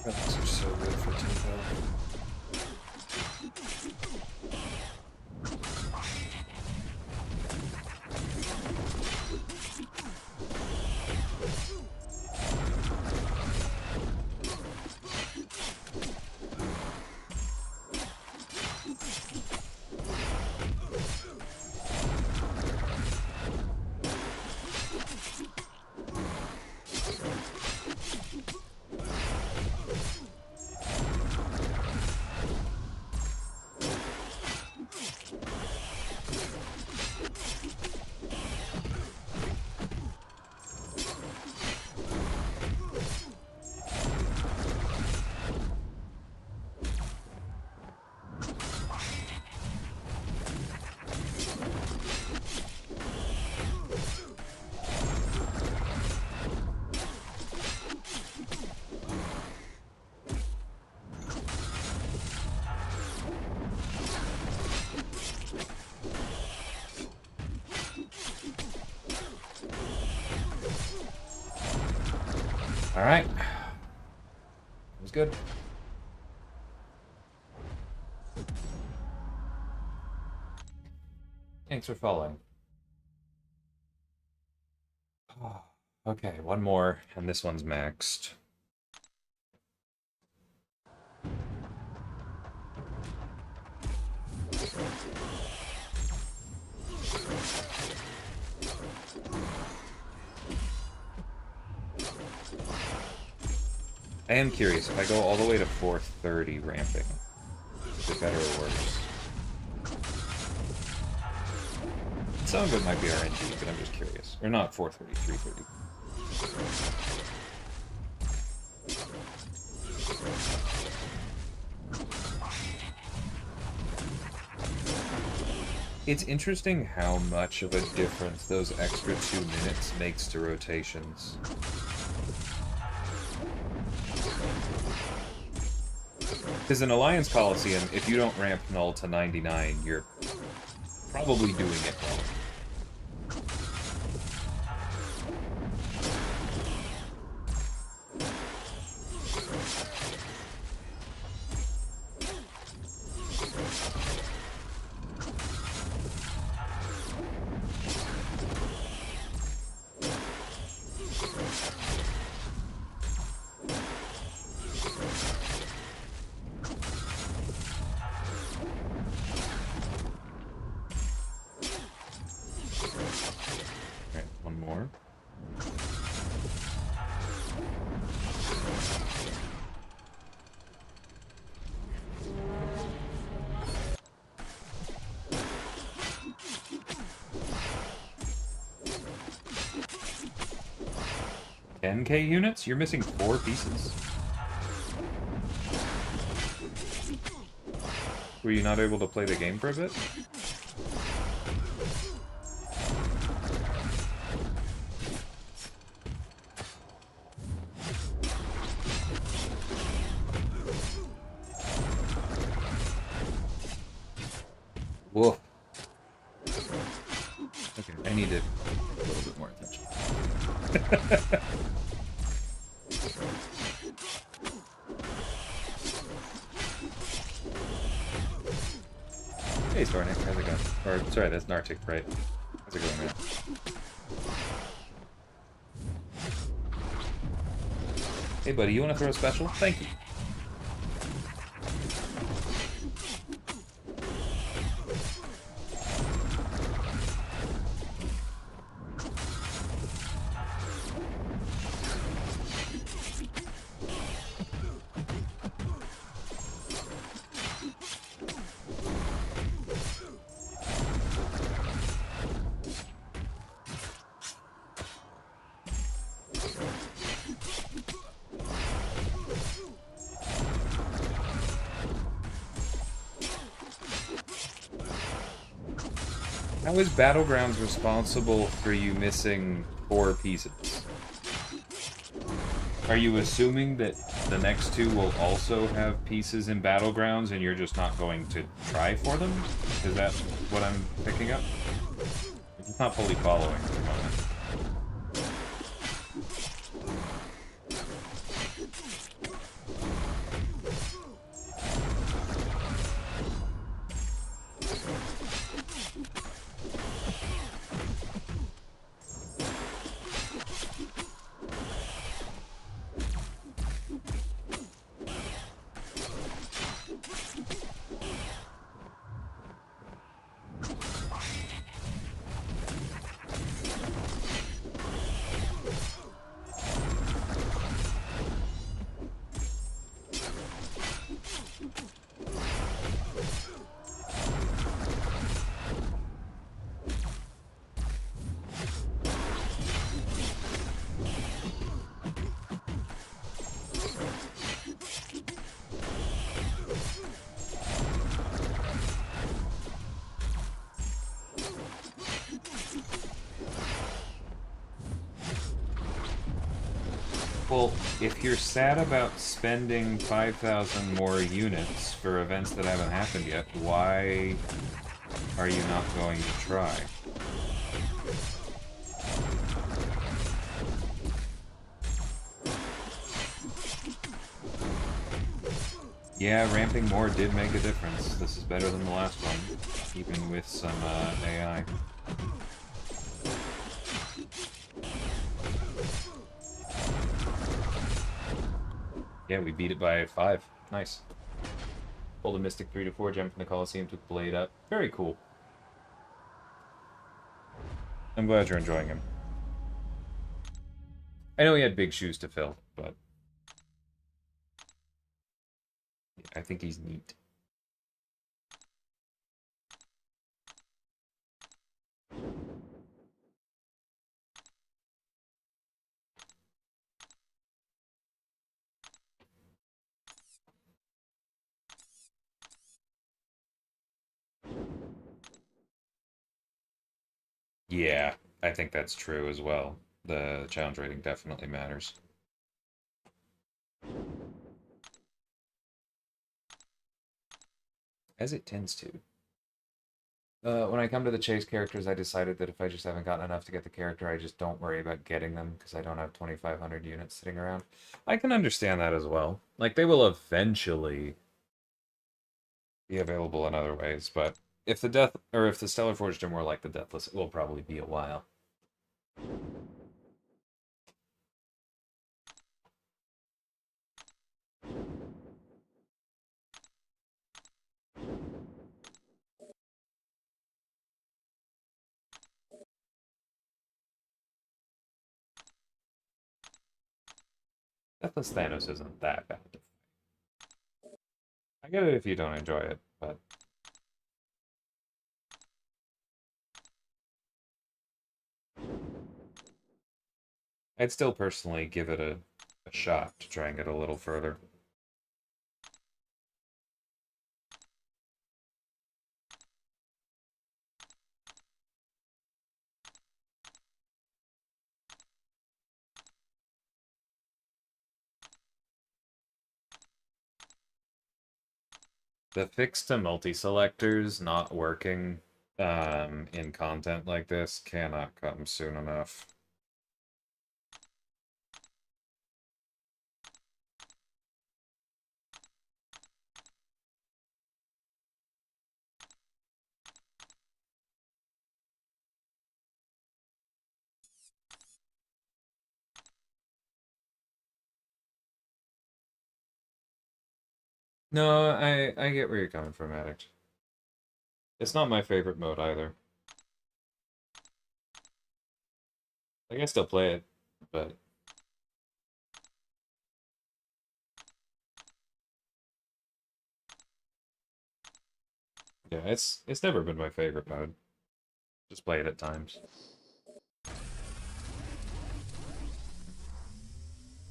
Relics are so good for tempo. Alright. good. Thanks for following. Okay, one more, and this one's maxed. I am curious, if I go all the way to 430 ramping, is it better or worse? Some of it might be RNG, but I'm just curious. Or not 430, 330. It's interesting how much of a difference those extra 2 minutes makes to rotations. Because in Alliance Coliseum, if you don't ramp null to 99, you're probably doing it wrong. Alright, one more. $10K units? You're missing 4 pieces? Were you not able to play the game for a bit? Whoa. Okay, I needed a little bit more attention. Hey, Stornik, how's it going? Or, sorry, that's Nartic, right? How's it going, man? Hey, buddy, you want to throw a special? Thank you. How is Battlegrounds responsible for you missing 4 pieces? Are you assuming that the next 2 will also have pieces in Battlegrounds and you're just not going to try for them? Is that what I'm picking up? I'm just not fully following at the moment. Well, if you're sad about spending 5,000 more units for events that haven't happened yet, why are you not going to try? Yeah, ramping more did make a difference. This is better than the last one, even with some AI. Yeah, we beat it by 5. Nice. Pulled a Mystic 3 to 4 gem from the Coliseum, took Blade up. Very cool. I'm glad you're enjoying him. I know he had big shoes to fill, but I think he's neat. Yeah, I think that's true as well. The challenge rating definitely matters. As it tends to. When I come to the chase characters, I decided that if I just haven't gotten enough to get the character, I just don't worry about getting them because I don't have 2,500 units sitting around. I can understand that as well. Like, they will eventually be available in other ways, but if the Death, or if the Stellar Forged are more like the Deathless, it will probably be a while. Deathless Thanos isn't that bad. I get it if you don't enjoy it, but I'd still personally give it a shot to try and get a little further. The fix to multi-selectors not working in content like this cannot come soon enough. No, I get where you're coming from, Addict. It's not my favorite mode either. Like, I still play it, but yeah, it's never been my favorite mode. Just play it at times.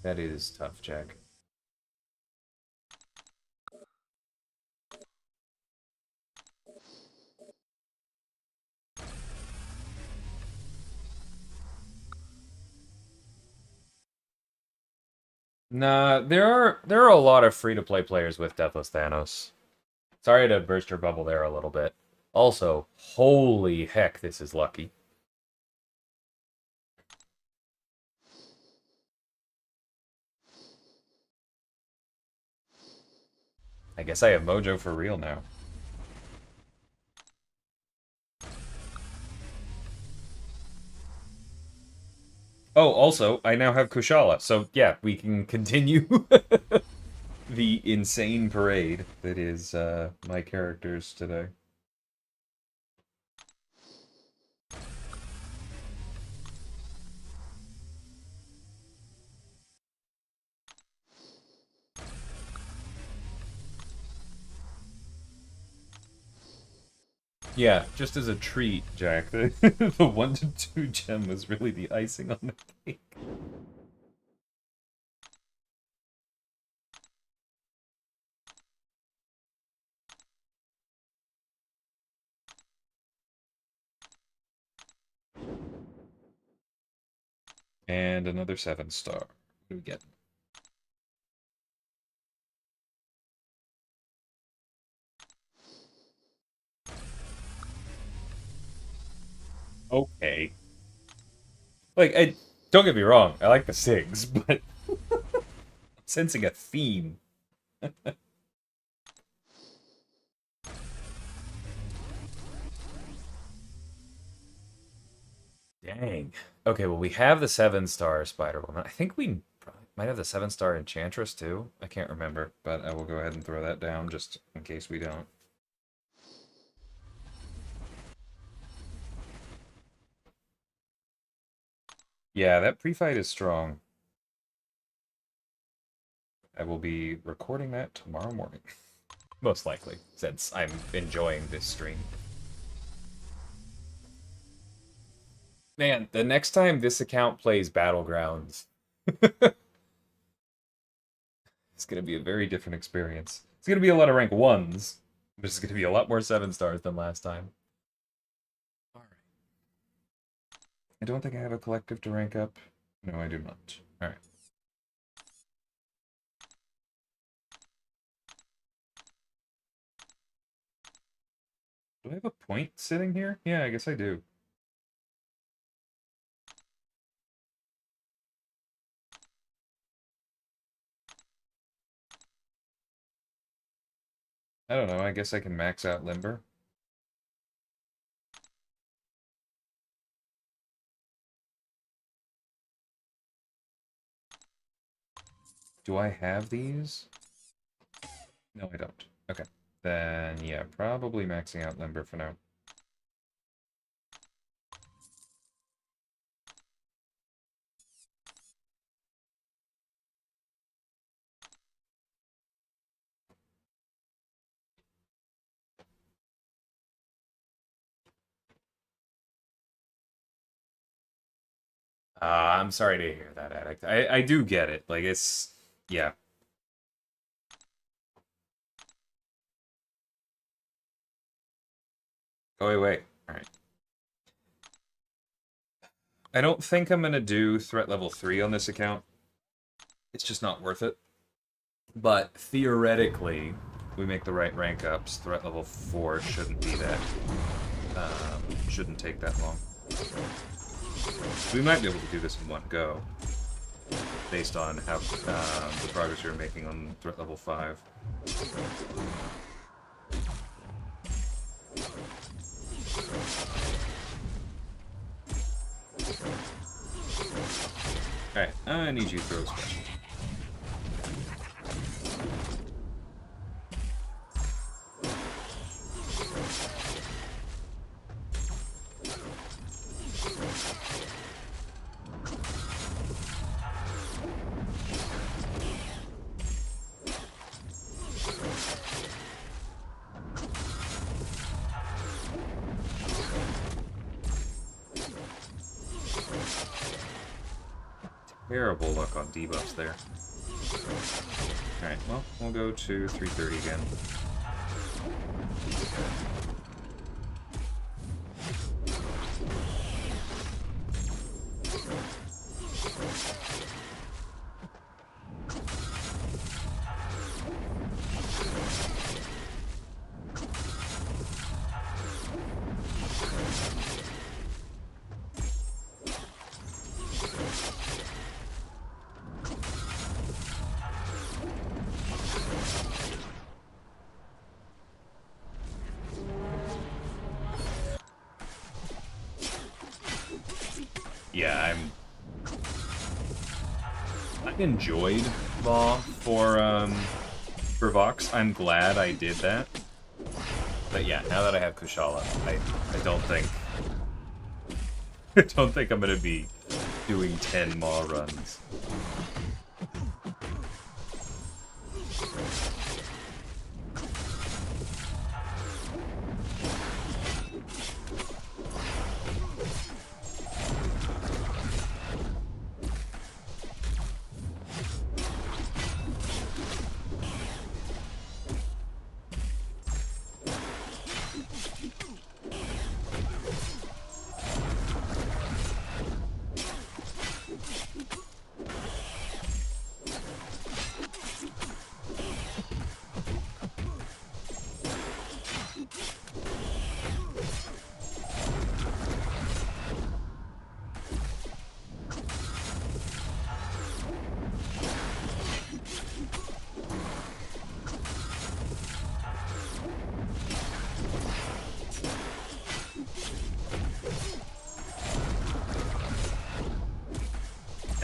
That is tough, Jack. Nah, there are a lot of free-to-play players with Deathless Thanos. Sorry to burst your bubble there a little bit. Also, holy heck, this is lucky. I guess I have mojo for real now. Oh, also, I now have Kushala, so yeah, we can continue the insane parade that is my characters today. Yeah, just as a treat, Jack, the 1 to 2 gem was really the icing on the cake. And another 7-star. What do we get? Okay. Like, don't get me wrong, I like the SIGs, but I'm sensing a theme. Dang. Okay, well, we have the 7-star Spider-Woman. I think we probably might have the 7-star Enchantress, too. I can't remember, but I will go ahead and throw that down just in case we don't. Yeah, that pre-fight is strong. I will be recording that tomorrow morning. Most likely, since I'm enjoying this stream. Man, the next time this account plays Battlegrounds, it's going to be a very different experience. It's going to be a lot of rank 1s, but it's going to be a lot more 7-stars than last time. Alright. I don't think I have a collective to rank up. No, I do not. Alright. Do I have a point sitting here? Yeah, I guess I do. I don't know, I guess I can max out Limber. Do I have these? No, I don't. Okay. Then, yeah, probably maxing out Limber for now. I'm sorry to hear that, Addict. I do get it. Like, it's... Yeah. Oh, wait. Alright. I don't think I'm gonna do threat level 3 on this account. It's just not worth it. But theoretically, we make the right rank ups. Threat level 4 shouldn't be that. Shouldn't take that long. We might be able to do this in one go, based on how the progress you're making on threat level 5. Alright, I need you to throw a special. Terrible luck on debuffs there. Alright, well, we'll go to 330 again. Yeah, I enjoyed Law for Vox. I'm glad I did that. But yeah, now that I have Kushala, I don't think I don't think I'm gonna be doing 10 Maw runs.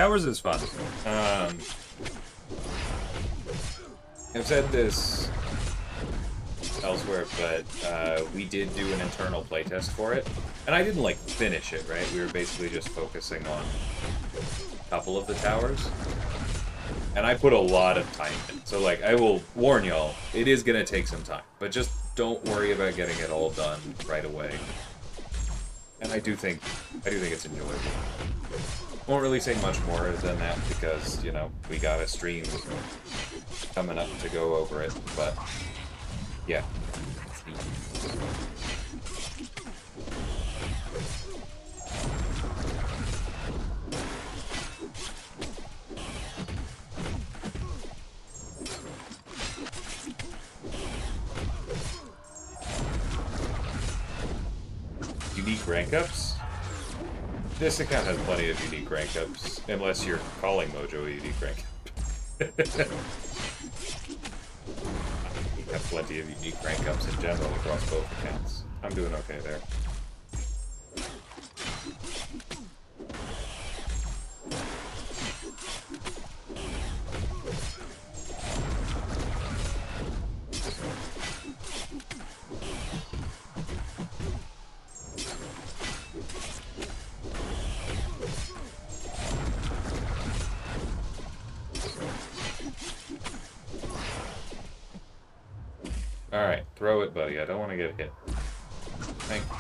Towers is fun. I've said this elsewhere, but we did do an internal playtest for it. And I didn't, like, finish it, right? We were basically just focusing on a couple of the towers. And I put a lot of time in. So, like, I will warn y'all, it is gonna take some time. But just don't worry about getting it all done right away. And I do think it's enjoyable. Won't really say much more than that because, you know, we got a stream coming up to go over it, but yeah. It's neat. Unique rank ups? This account has plenty of unique rank ups, unless you're calling Mojo a unique rank up. We have plenty of unique rank ups in general across both accounts. I'm doing okay there. Alright, throw it, buddy. I don't want to get hit. Thank you.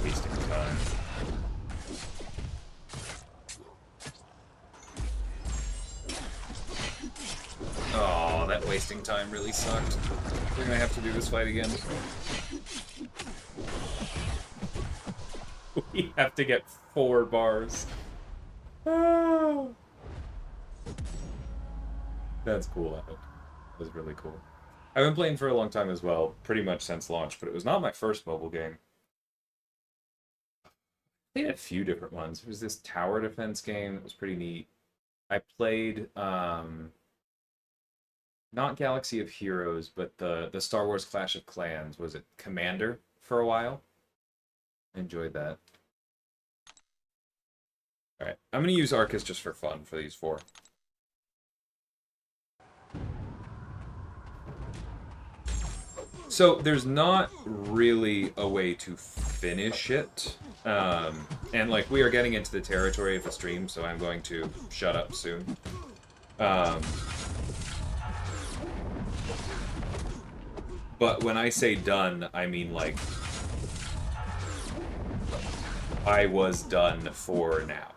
Wasting time. Oh, that wasting time really sucked. We're gonna have to do this fight again. We have to get 4 bars. Oh. That's cool. That was really cool. I've been playing for a long time as well, pretty much since launch, but it was not my first mobile game. I played a few different ones. There was this tower defense game that was pretty neat. I played not Galaxy of Heroes, but the Star Wars Clash of Clans. Was it Commander for a while? I enjoyed that. Alright, I'm going to use Arcus just for fun for these 4. So, there's not really a way to finish it. And, like, we are getting into the territory of the stream, so I'm going to shut up soon. But when I say done, I mean, like, I was done for now.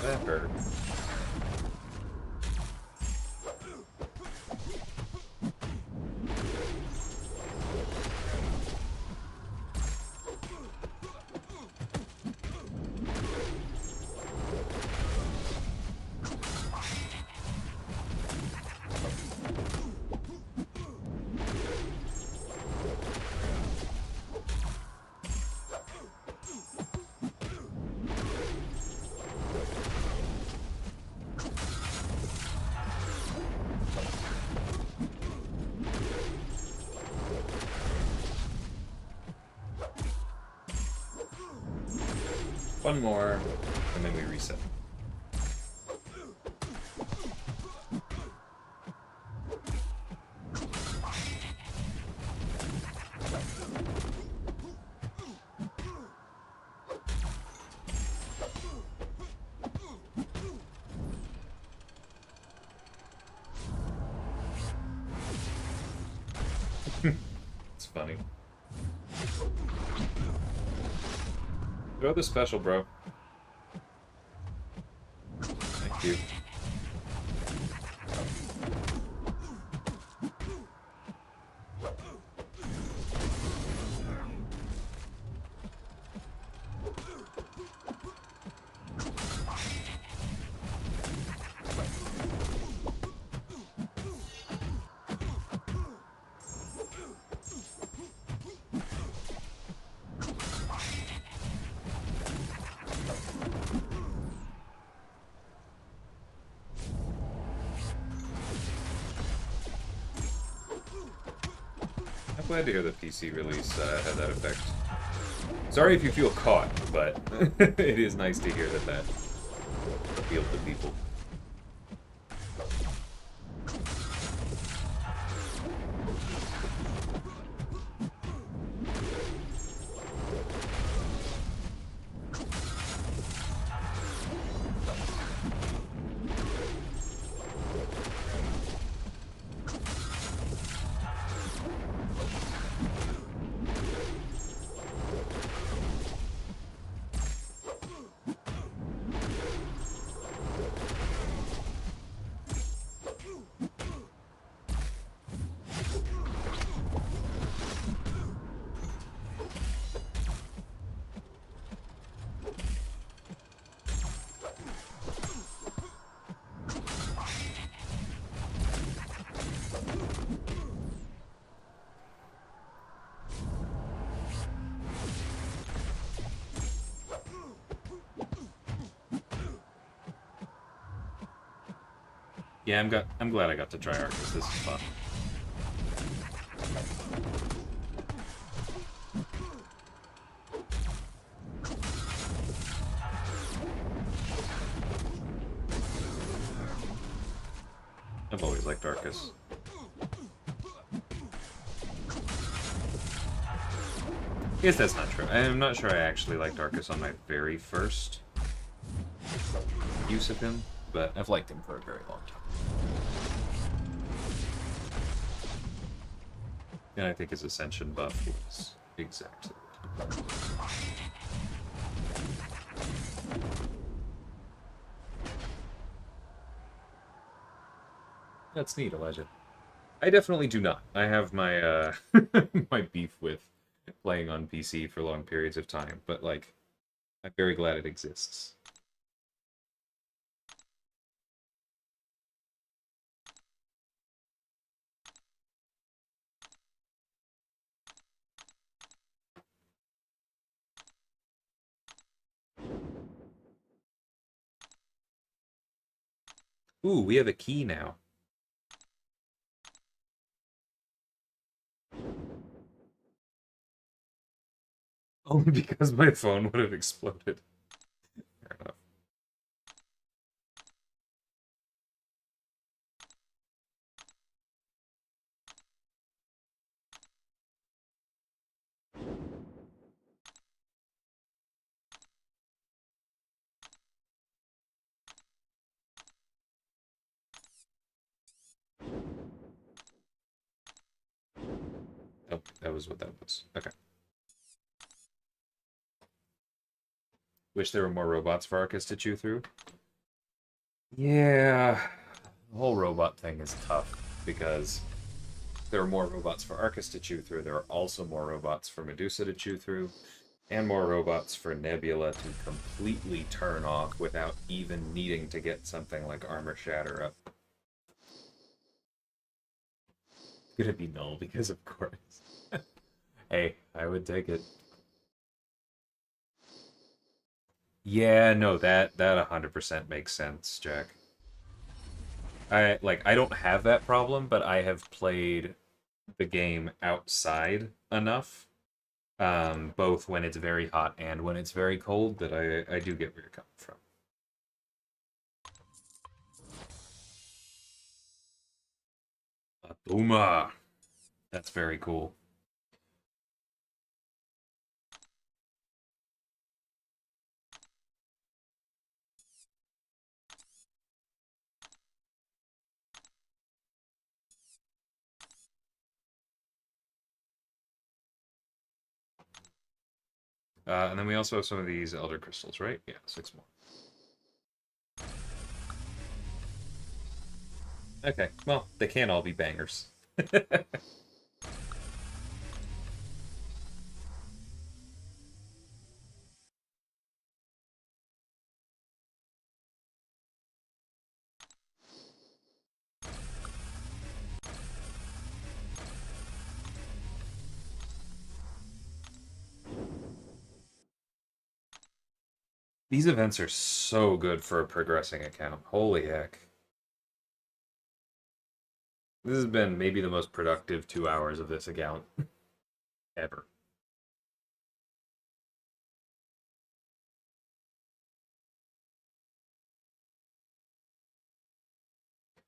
That hurt. One more, and then we reset. funny. Throw the special, bro. Thank you. I'm glad to hear the PC release had that effect. Sorry if you feel caught, but it is nice to hear that appealed to people. Yeah, I'm glad I got to try Arcus. This is fun. I've always liked Arcus. I guess that's not true. I'm not sure I actually liked Arcus on my very first use of him, but I've liked him for a very long time. And I think his Ascension buff was exactly right. That's neat, Elijah. I definitely do not. I have my my beef with playing on PC for long periods of time, but like, I'm very glad it exists. Ooh, we have a key now. Only because my phone would have exploded. Fair enough. Oh, that was what that was. Okay. Wish there were more robots for Arcus to chew through. Yeah, the whole robot thing is tough because there are more robots for Arcus to chew through. There are also more robots for Medusa to chew through, and more robots for Nebula to completely turn off without even needing to get something like Armor Shatter up. It's gonna be null because, of course. Hey, I would take it. Yeah, no, that 100% makes sense, Jack. I don't have that problem, but I have played the game outside enough, both when it's very hot and when it's very cold, that I do get where you're coming from. Atuma. That's very cool. And then we also have some of these Elder Crystals, right? Yeah, 6 more. Okay, well, they can't all be bangers. These events are so good for a progressing account. Holy heck. This has been maybe the most productive 2 hours of this account ever.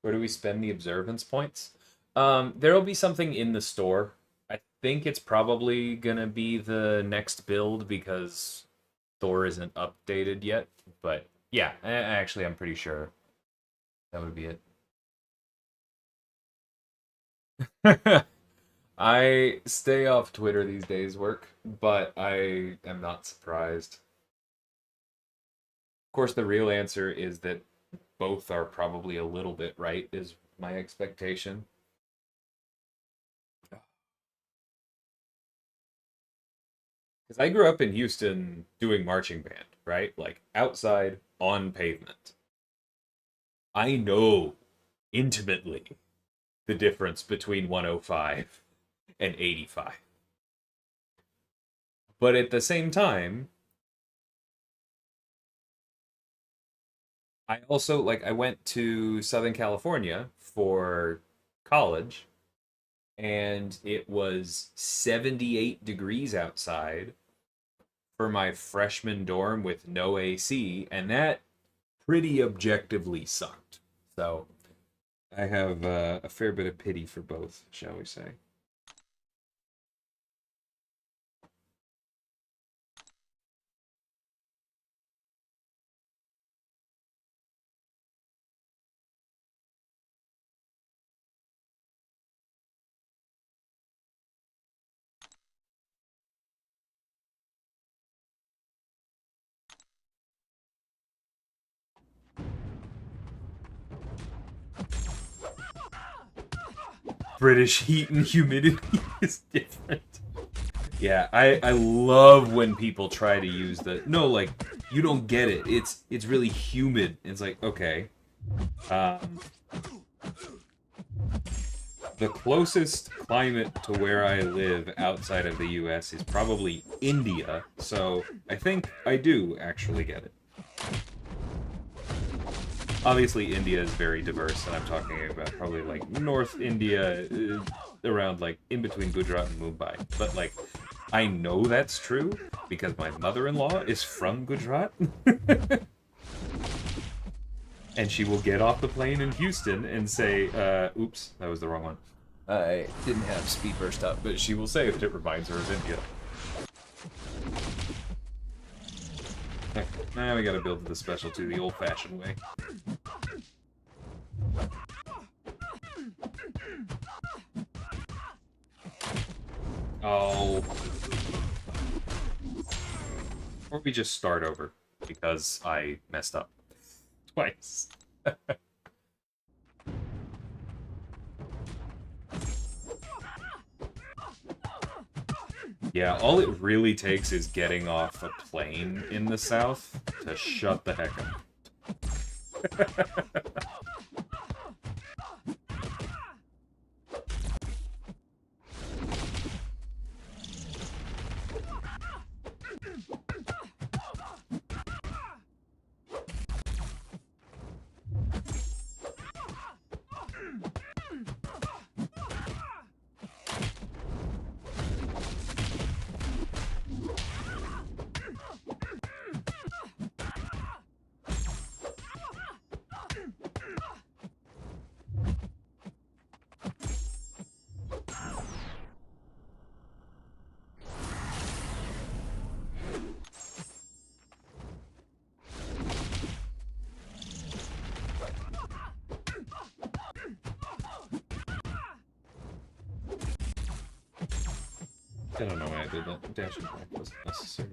Where do we spend the observance points? There'll be something in the store. I think it's probably gonna be the next build because Thor isn't updated yet. But yeah, actually, I'm pretty sure that would be it. I stay off Twitter these days, work, but I am not surprised. Of course, the real answer is that both are probably a little bit right, is my expectation. Because I grew up in Houston doing marching band, right? Like outside on pavement. I know intimately the difference between 105 and 85. But at the same time, I also like I went to Southern California for college and it was 78 degrees outside for my freshman dorm with no AC, and that pretty objectively sucked. So I have a fair bit of pity for both, shall we say. British heat and humidity is different. Yeah, I love when people try to use the no, like you don't get it. It's really humid. It's like okay, um, the closest climate to where I live outside of the U.S. is probably India, so I think I do actually get it. Obviously, India is very diverse, and I'm talking about probably like North India, around like in between Gujarat and Mumbai. But like, I know that's true because my mother-in-law is from Gujarat, and she will get off the plane in Houston and say, "Oops, that was the wrong one." I didn't have speed burst up, but she will say that it reminds her of India. Now we gotta build the special to the old-fashioned way. Oh. Or we just start over, because I messed up twice. Yeah, all it really takes is getting off a plane in the south to shut the heck up. I don't know why I did that. Dashing back wasn't necessary.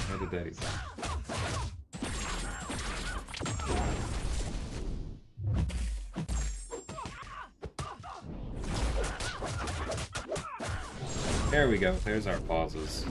How did that even? There we go. There's our pauses.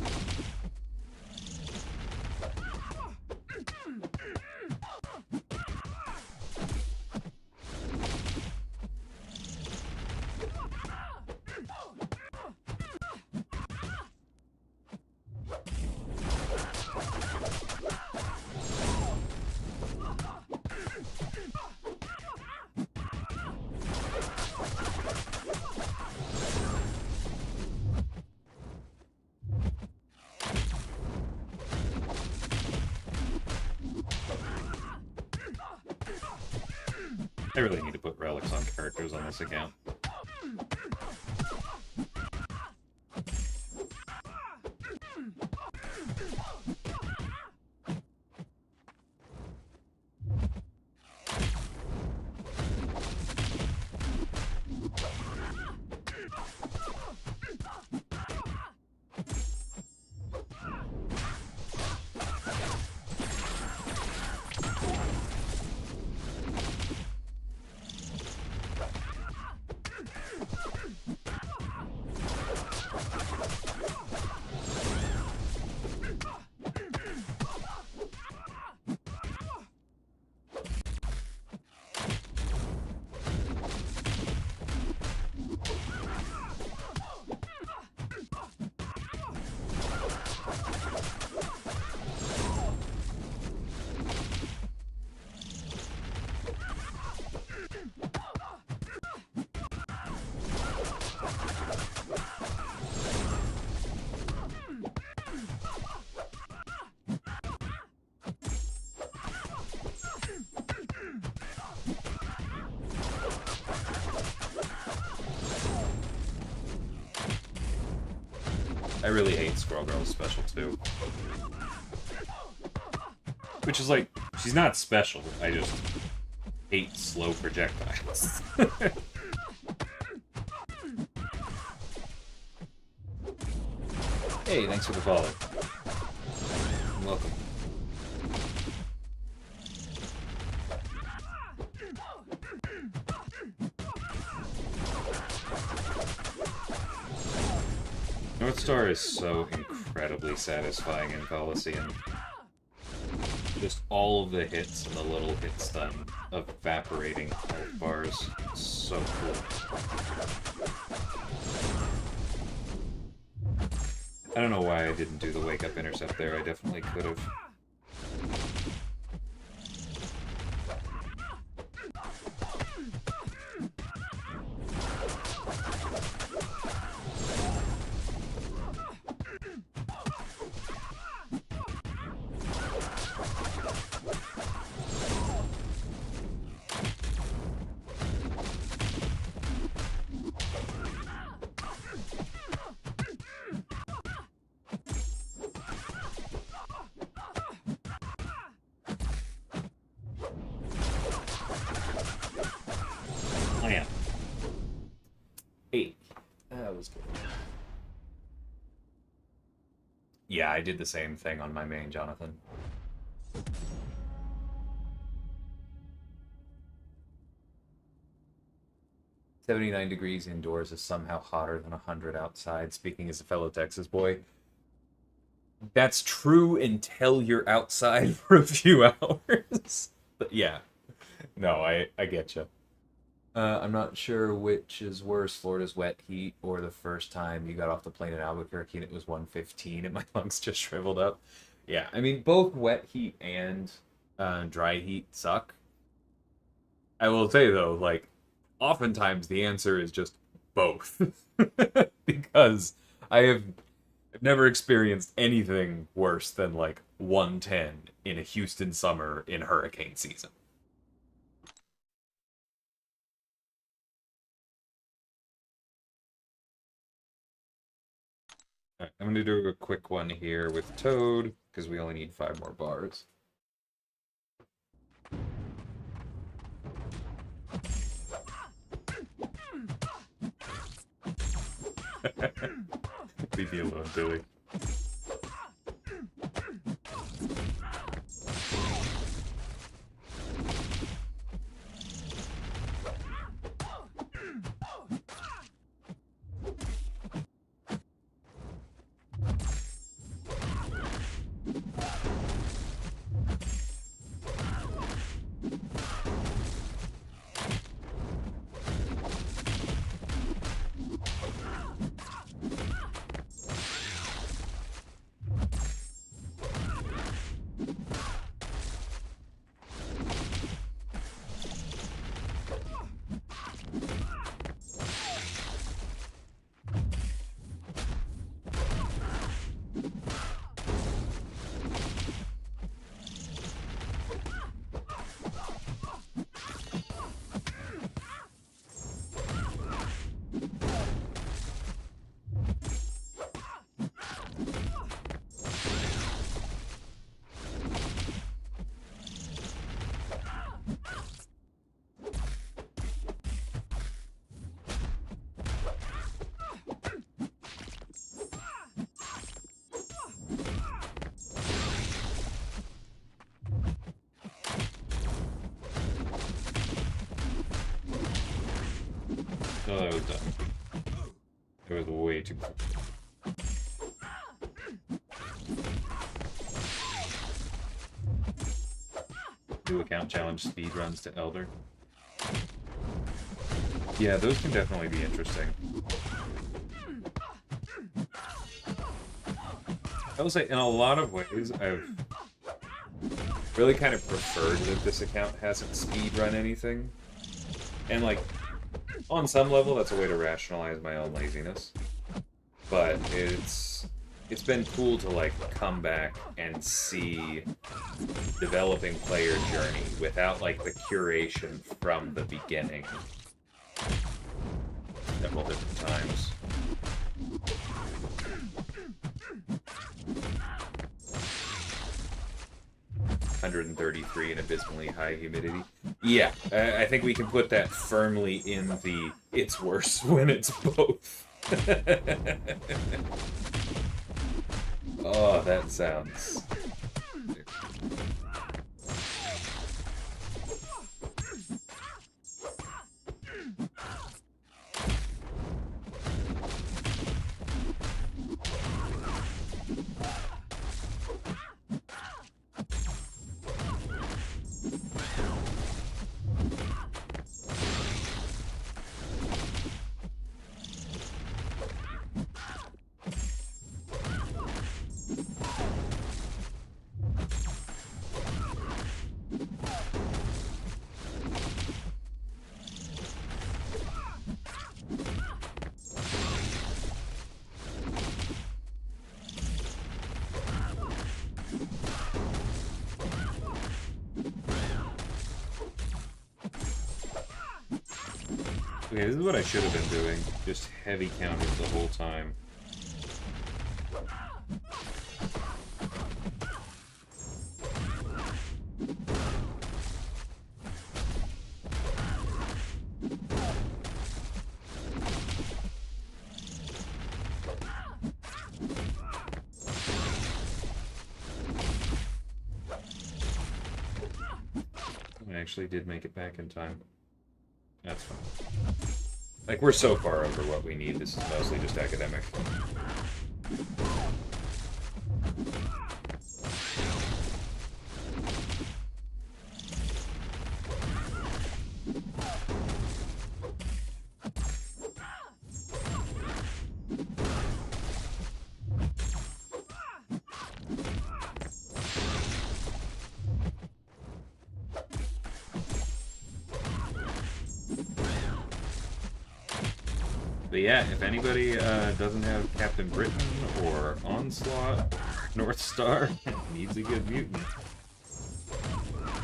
I really need to put relics on characters on this account. I really hate Squirrel Girl's special too. Which is like, she's not special, I just hate slow projectiles. Hey, thanks for the follow. Welcome. North Star is so incredibly satisfying in Coliseum. Just all of the hits and the little hit stun evaporating health bars. So cool. I don't know why I didn't do the wake up intercept there. I definitely could have. Oh yeah. 8. That was good. Yeah, I did the same thing on my main, Jonathan. "79 degrees indoors is somehow hotter than 100 outside," speaking as a fellow Texas boy. That's true until you're outside for a few hours. But yeah. No, I get you. I'm not sure which is worse, Florida's wet heat or the first time you got off the plane in Albuquerque and it was 115 and my lungs just shriveled up. Yeah, I mean, both wet heat and dry heat suck. I will say, though, like, oftentimes the answer is just both. Because I have never experienced anything worse than, like, 110 in a Houston summer in hurricane season. Alright, I'm gonna do a quick one here with Toad, because we only need 5 more bars. Leave me alone, Billy. Oh, that was dumb. It was way too quick. Do account challenge speed runs to Elder. Yeah, those can definitely be interesting. I will say, in a lot of ways, I've really kind of preferred that this account hasn't speed run anything. And, like, on some level, that's a way to rationalize my own laziness. But it's been cool to, like, come back and see developing player journey without, like, the curation from the beginning. Several different times. (133) and abysmally high humidity. Yeah, I think we can put that firmly in the it's worse when it's both. Oh, that sounds... Okay, this is what I should have been doing. Just heavy counters the whole time. I actually did make it back in time. That's fine. Like, we're so far over what we need, this is mostly just academic. But yeah, if anybody doesn't have Captain Britain or Onslaught, North Star, needs a good mutant.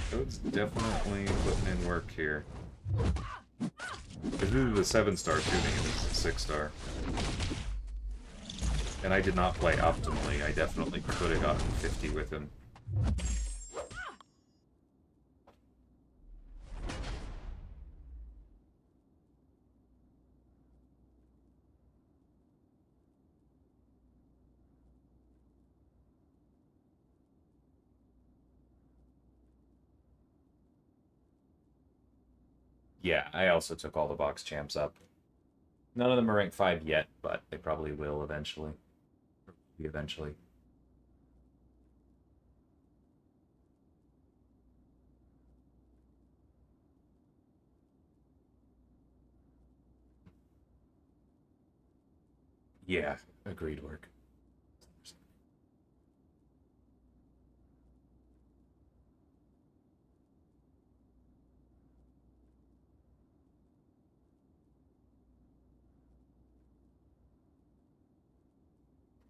Code's definitely putting in work here. Because this is the 7-star tuning and this is a 6-star. And I did not play optimally. I definitely could have gotten 50 with him. Yeah, I also took all the box champs up. None of them are ranked 5 yet, but they probably will eventually. Eventually. Yeah, agreed work.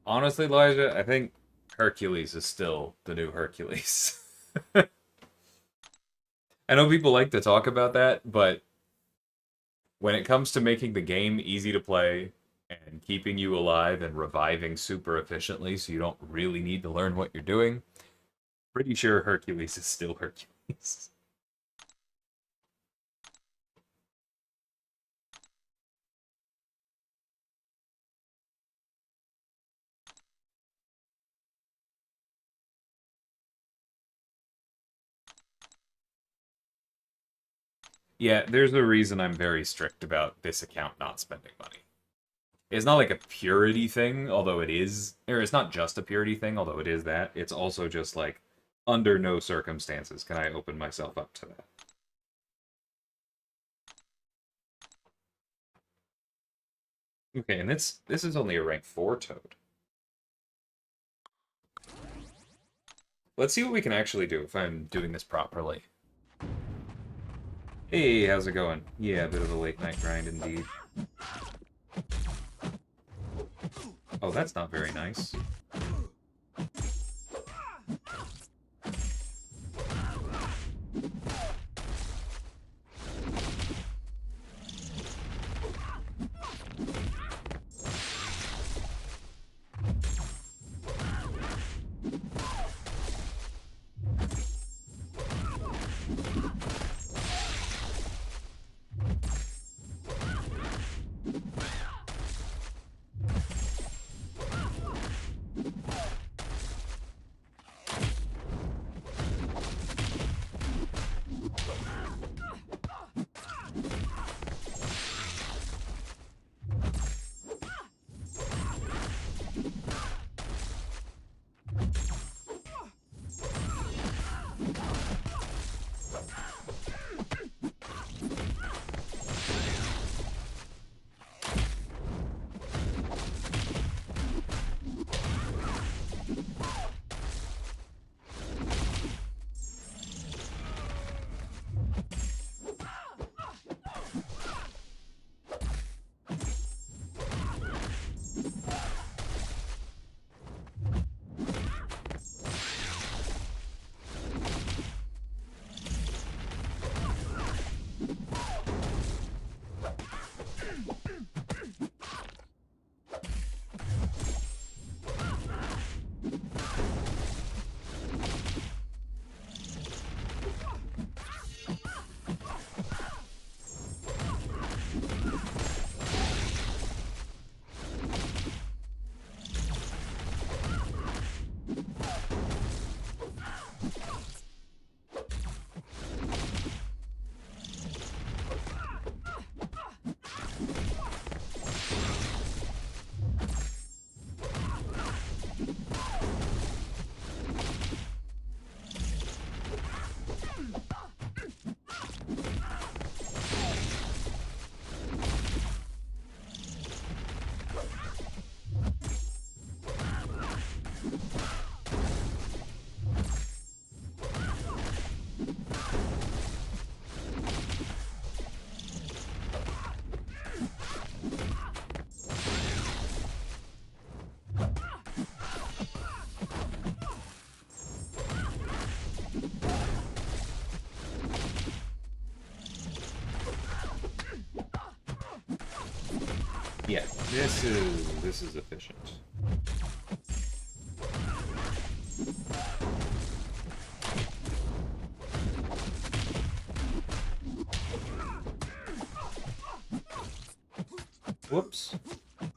Honestly, Elijah, I think Hercules is still the new Hercules. I know people like to talk about that, but when it comes to making the game easy to play and keeping you alive and reviving super efficiently so you don't really need to learn what you're doing, pretty sure Hercules is still Hercules. Yeah, there's a reason I'm very strict about this account not spending money. It's not like a purity thing, although it is, or it's not just a purity thing, although it is that. It's also just like, under no circumstances can I open myself up to that. Okay, and this is only a rank 4 toad. Let's see what we can actually do if I'm doing this properly. Hey, how's it going? Yeah, a bit of a late night grind indeed. Oh, that's not very nice. Yeah, this is efficient. Whoops. That's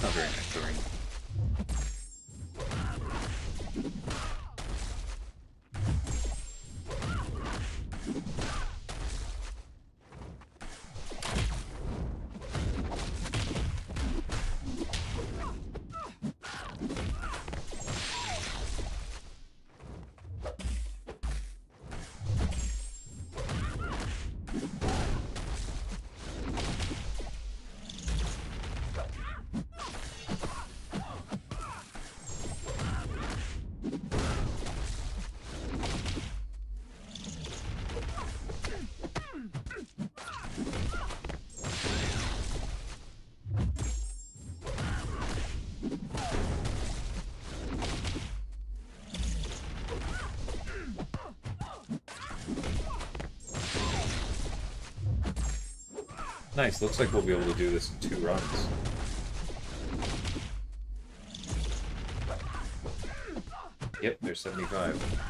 not very nice, Doreen. Nice, looks like we'll be able to do this in 2 runs. Yep, there's 75.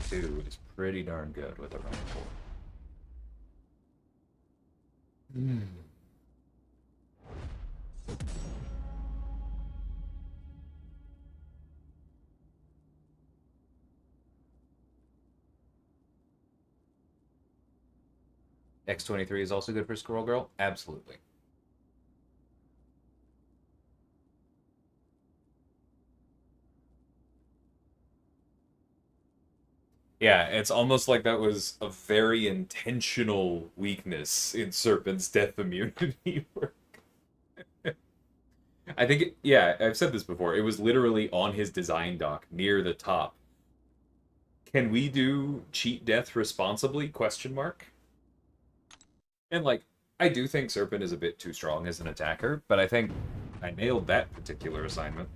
Two is pretty darn good with a run 4. X23 is also good for Squirrel Girl? Absolutely. Yeah, it's almost like that was a very intentional weakness in Serpent's death immunity. I think, yeah, I've said this before. It was literally on his design dock near the top. Can we do cheat death responsibly? Question mark. And like, I do think Serpent is a bit too strong as an attacker, but I think I nailed that particular assignment.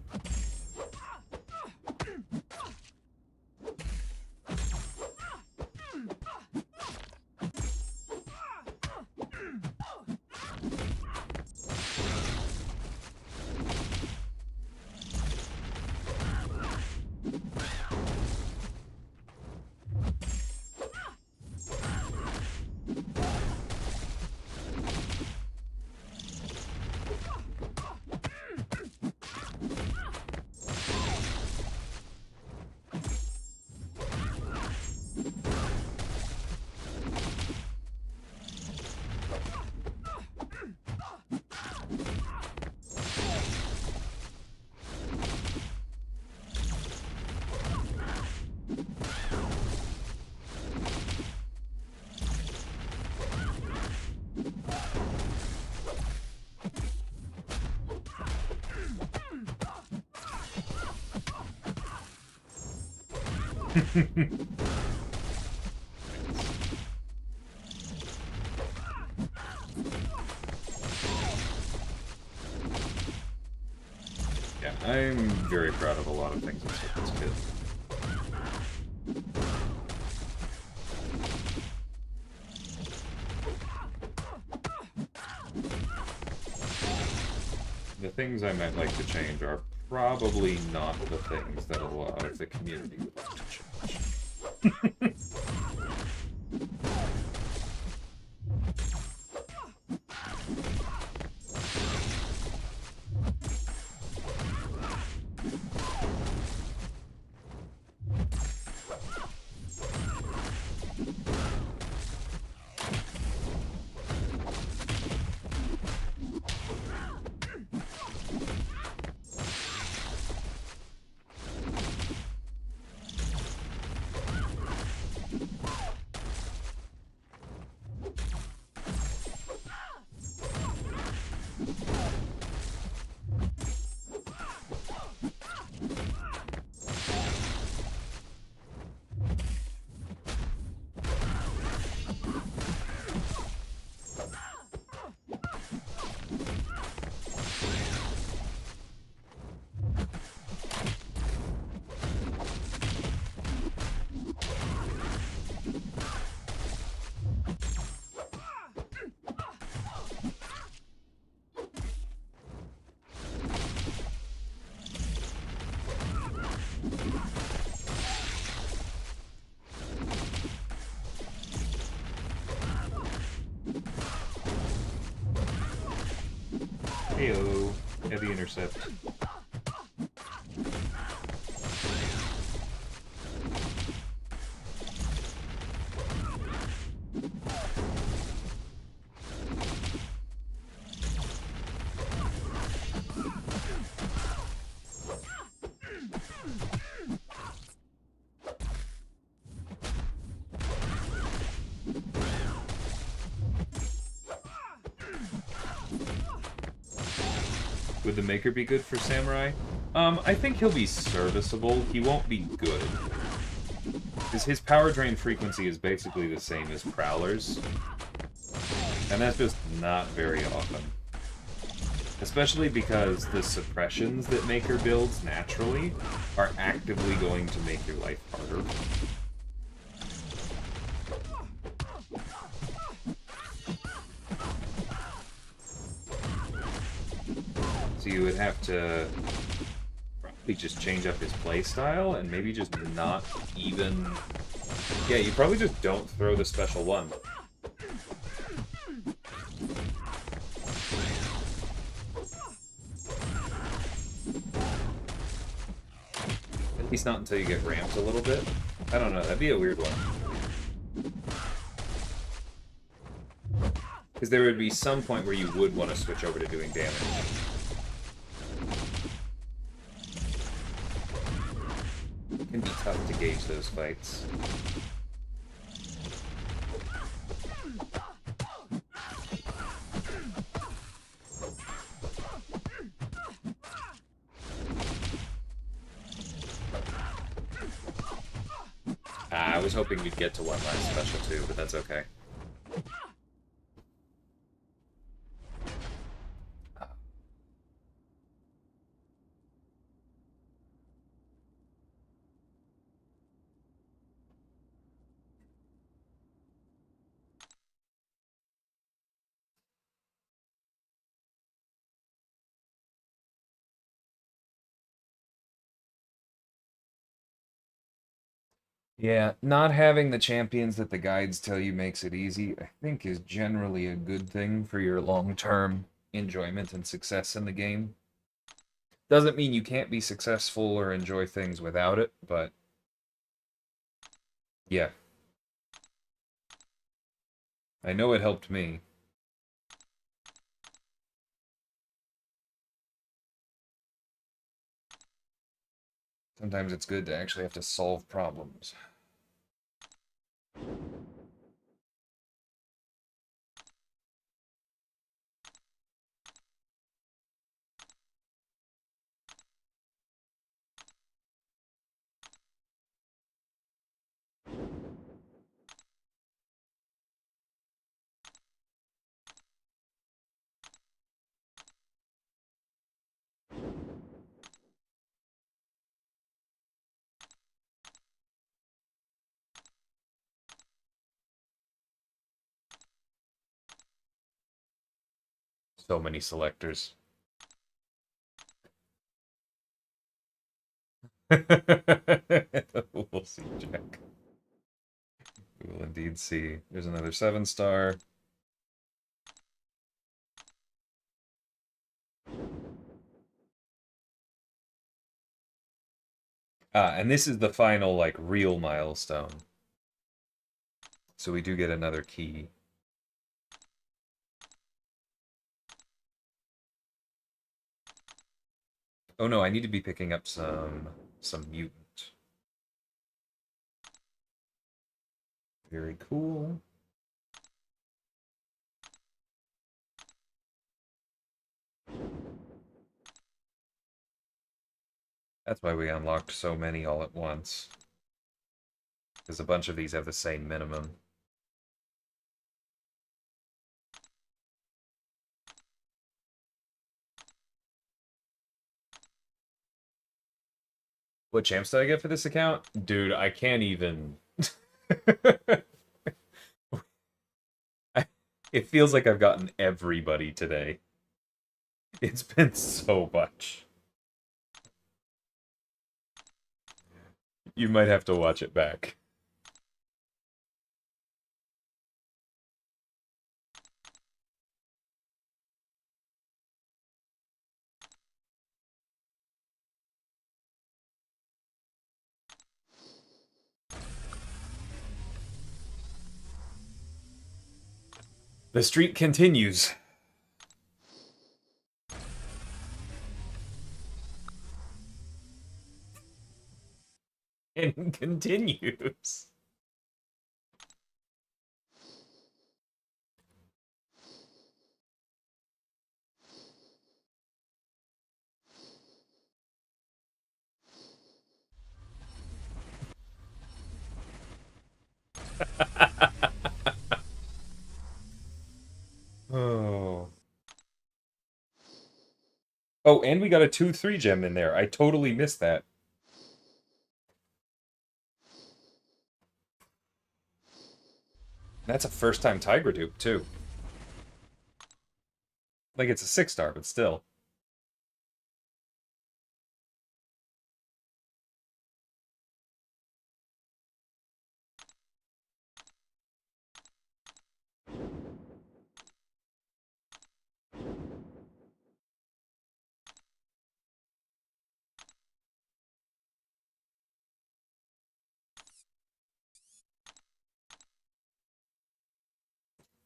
Yeah, I'm very proud of a lot of things in Serpent's kit. The things I might like to change are probably not the things that a lot of the community would like to change. Heyo, heavy intercept. Would the Maker be good for Samurai? I think he'll be serviceable. He won't be good. Because his power drain frequency is basically the same as Prowler's. And that's just not very often. Especially because the suppressions that Maker builds naturally are actively going to make your life harder. So you would have to probably just change up his playstyle and maybe just not even... Yeah, you probably just don't throw the special one. At least not until you get ramped a little bit. I don't know, that'd be a weird one. Because there would be some point where you would want to switch over to doing damage. It can be tough to gauge those fights. I was hoping you'd get to one last special too, but that's okay. Yeah, not having the champions that the guides tell you makes it easy, I think is generally a good thing for your long-term enjoyment and success in the game. Doesn't mean you can't be successful or enjoy things without it, but yeah. I know it helped me. Sometimes it's good to actually have to solve problems. So many selectors. We'll see, Jack. We will indeed see. There's another 7-star. And this is the final, like, real milestone. So we do get another key. Oh no, I need to be picking up some mutant. Very cool. That's why we unlocked so many all at once. Because a bunch of these have the same minimum. What champs did I get for this account? Dude, I can't even... It feels like I've gotten everybody today. It's been so much. You might have to watch it back. The streak continues. And continues. Oh. Oh, and we got a 2/3 gem in there. I totally missed that. That's a first-time Tiger dupe, too. Like, it's a 6-star, but still.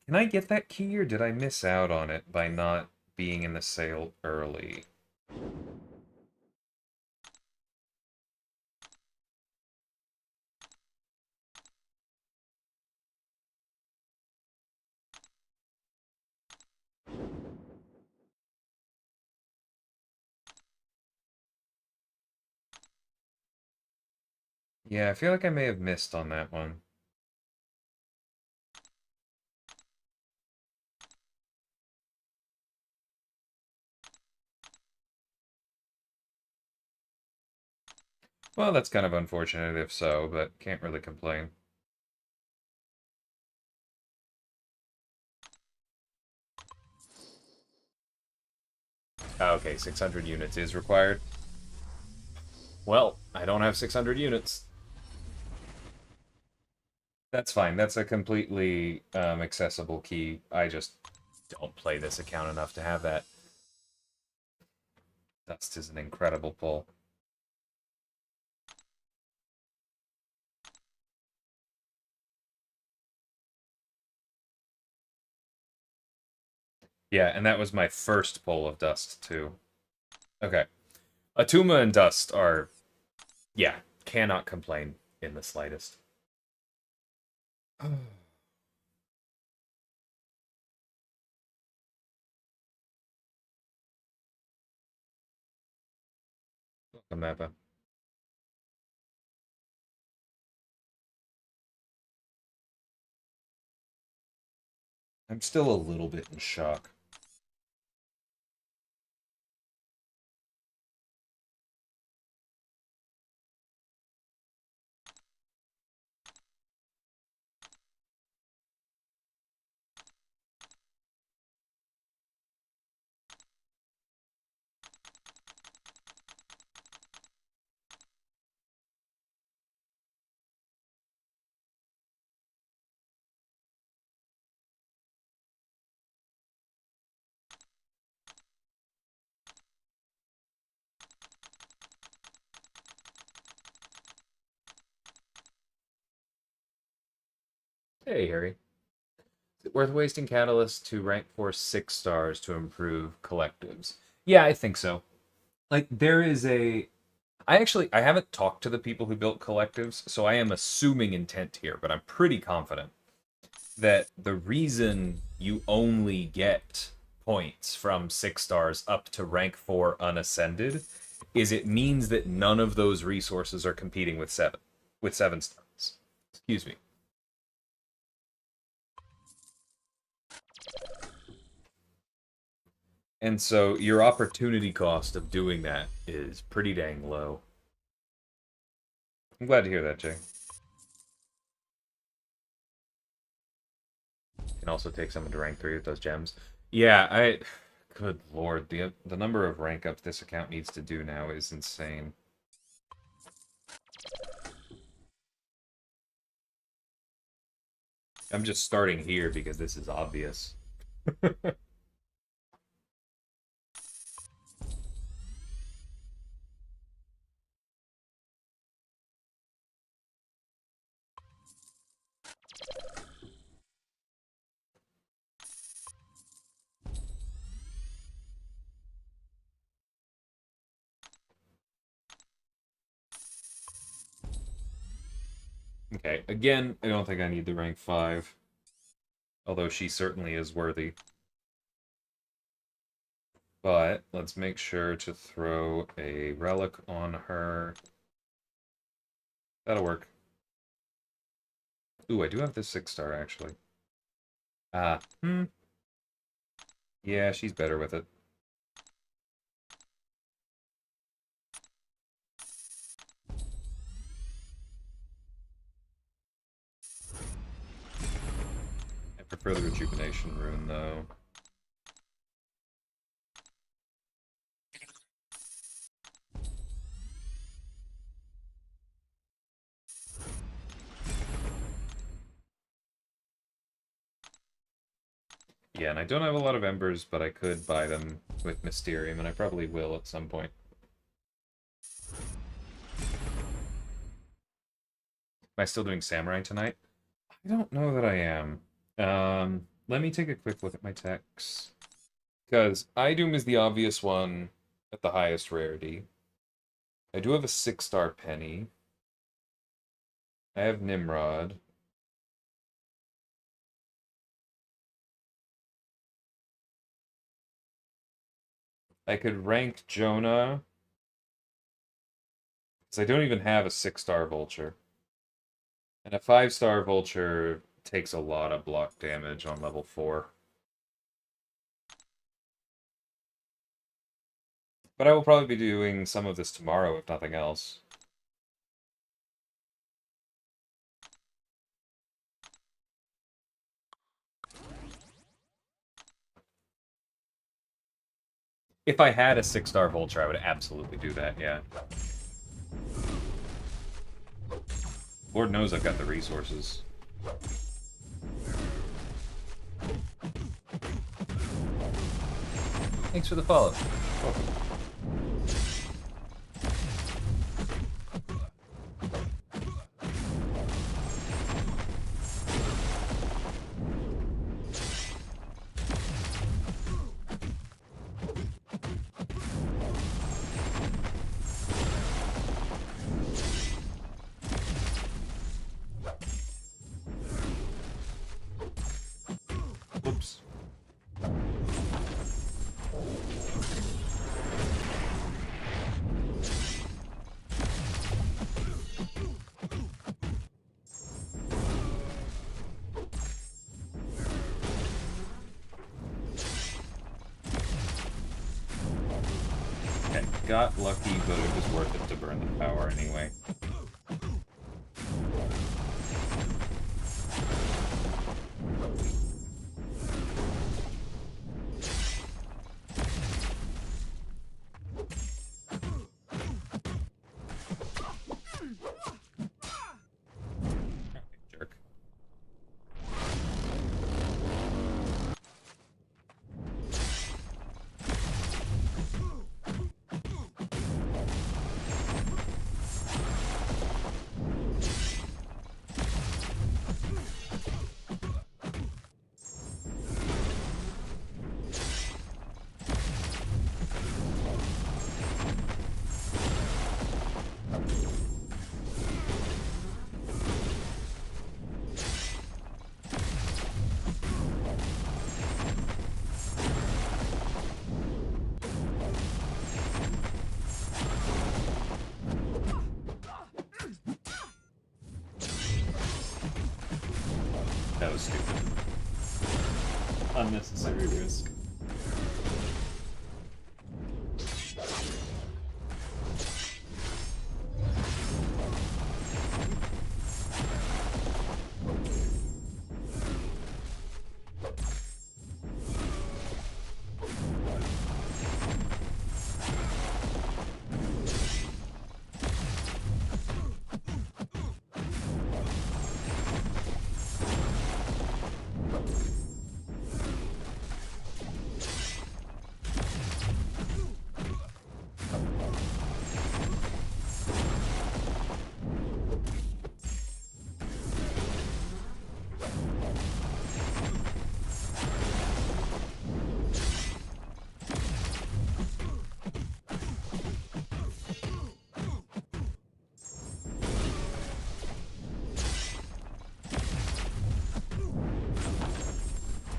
Can I get that key, or did I miss out on it by not being in the sale early? Yeah, I feel like I may have missed on that one. Well, that's kind of unfortunate if so, but can't really complain. Okay, 600 units is required. Well, I don't have 600 units. That's fine. That's a completely accessible key. I just don't play this account enough to have that. Dust is an incredible pull. Yeah, and that was my first pull of Dust, too. Okay. Atuma and Dust are, yeah, cannot complain in the slightest. Welcome, Mappa. I'm still a little bit in shock. Hey, Harry. Is it worth wasting Catalyst to rank for 6 stars to improve collectives? Yeah, I think so. Like, there is a I haven't talked to the people who built collectives, so I am assuming intent here, but I'm pretty confident that the reason you only get points from 6 stars up to rank 4 unascended is it means that none of those resources are competing with 7 stars. Excuse me. And so your opportunity cost of doing that is pretty dang low. I'm glad to hear that, Jay. Can also take someone to rank 3 with those gems. Yeah, good lord, the number of rank ups this account needs to do now is insane. I'm just starting here because this is obvious. Okay, again, I don't think I need the rank 5. Although she certainly is worthy. But let's make sure to throw a relic on her. That'll work. Ooh, I do have this 6-star, actually. Ah, yeah, she's better with it. I prefer the rejuvenation rune, though. Yeah, and I don't have a lot of embers, but I could buy them with Mysterium, and I probably will at some point. Am I still doing Samurai tonight? I don't know that I am. Let me take a quick look at my texts. Because Idum is the obvious one at the highest rarity. I do have a 6-star penny. I have Nimrod. I could rank Jonah. Because I don't even have a 6-star vulture. And a 5-star vulture takes a lot of block damage on level 4. But I will probably be doing some of this tomorrow, if nothing else. If I had a 6-star vulture, I would absolutely do that, yeah. Lord knows I've got the resources. Thanks for the follow. Welcome. Whoops. Okay, got lucky, but it was worth it to burn the power anyway. Jerk. That was stupid. Unnecessary risk.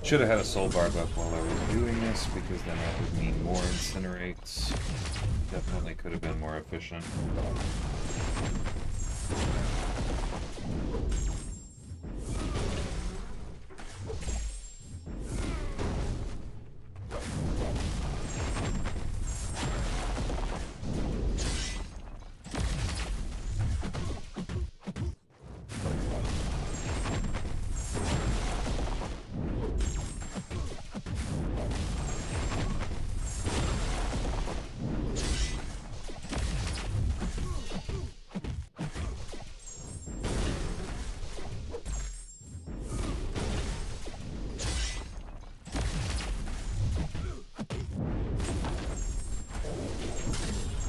Should have had a soul barb up while I was doing this, because then that would mean more incinerates. Definitely could have been more efficient.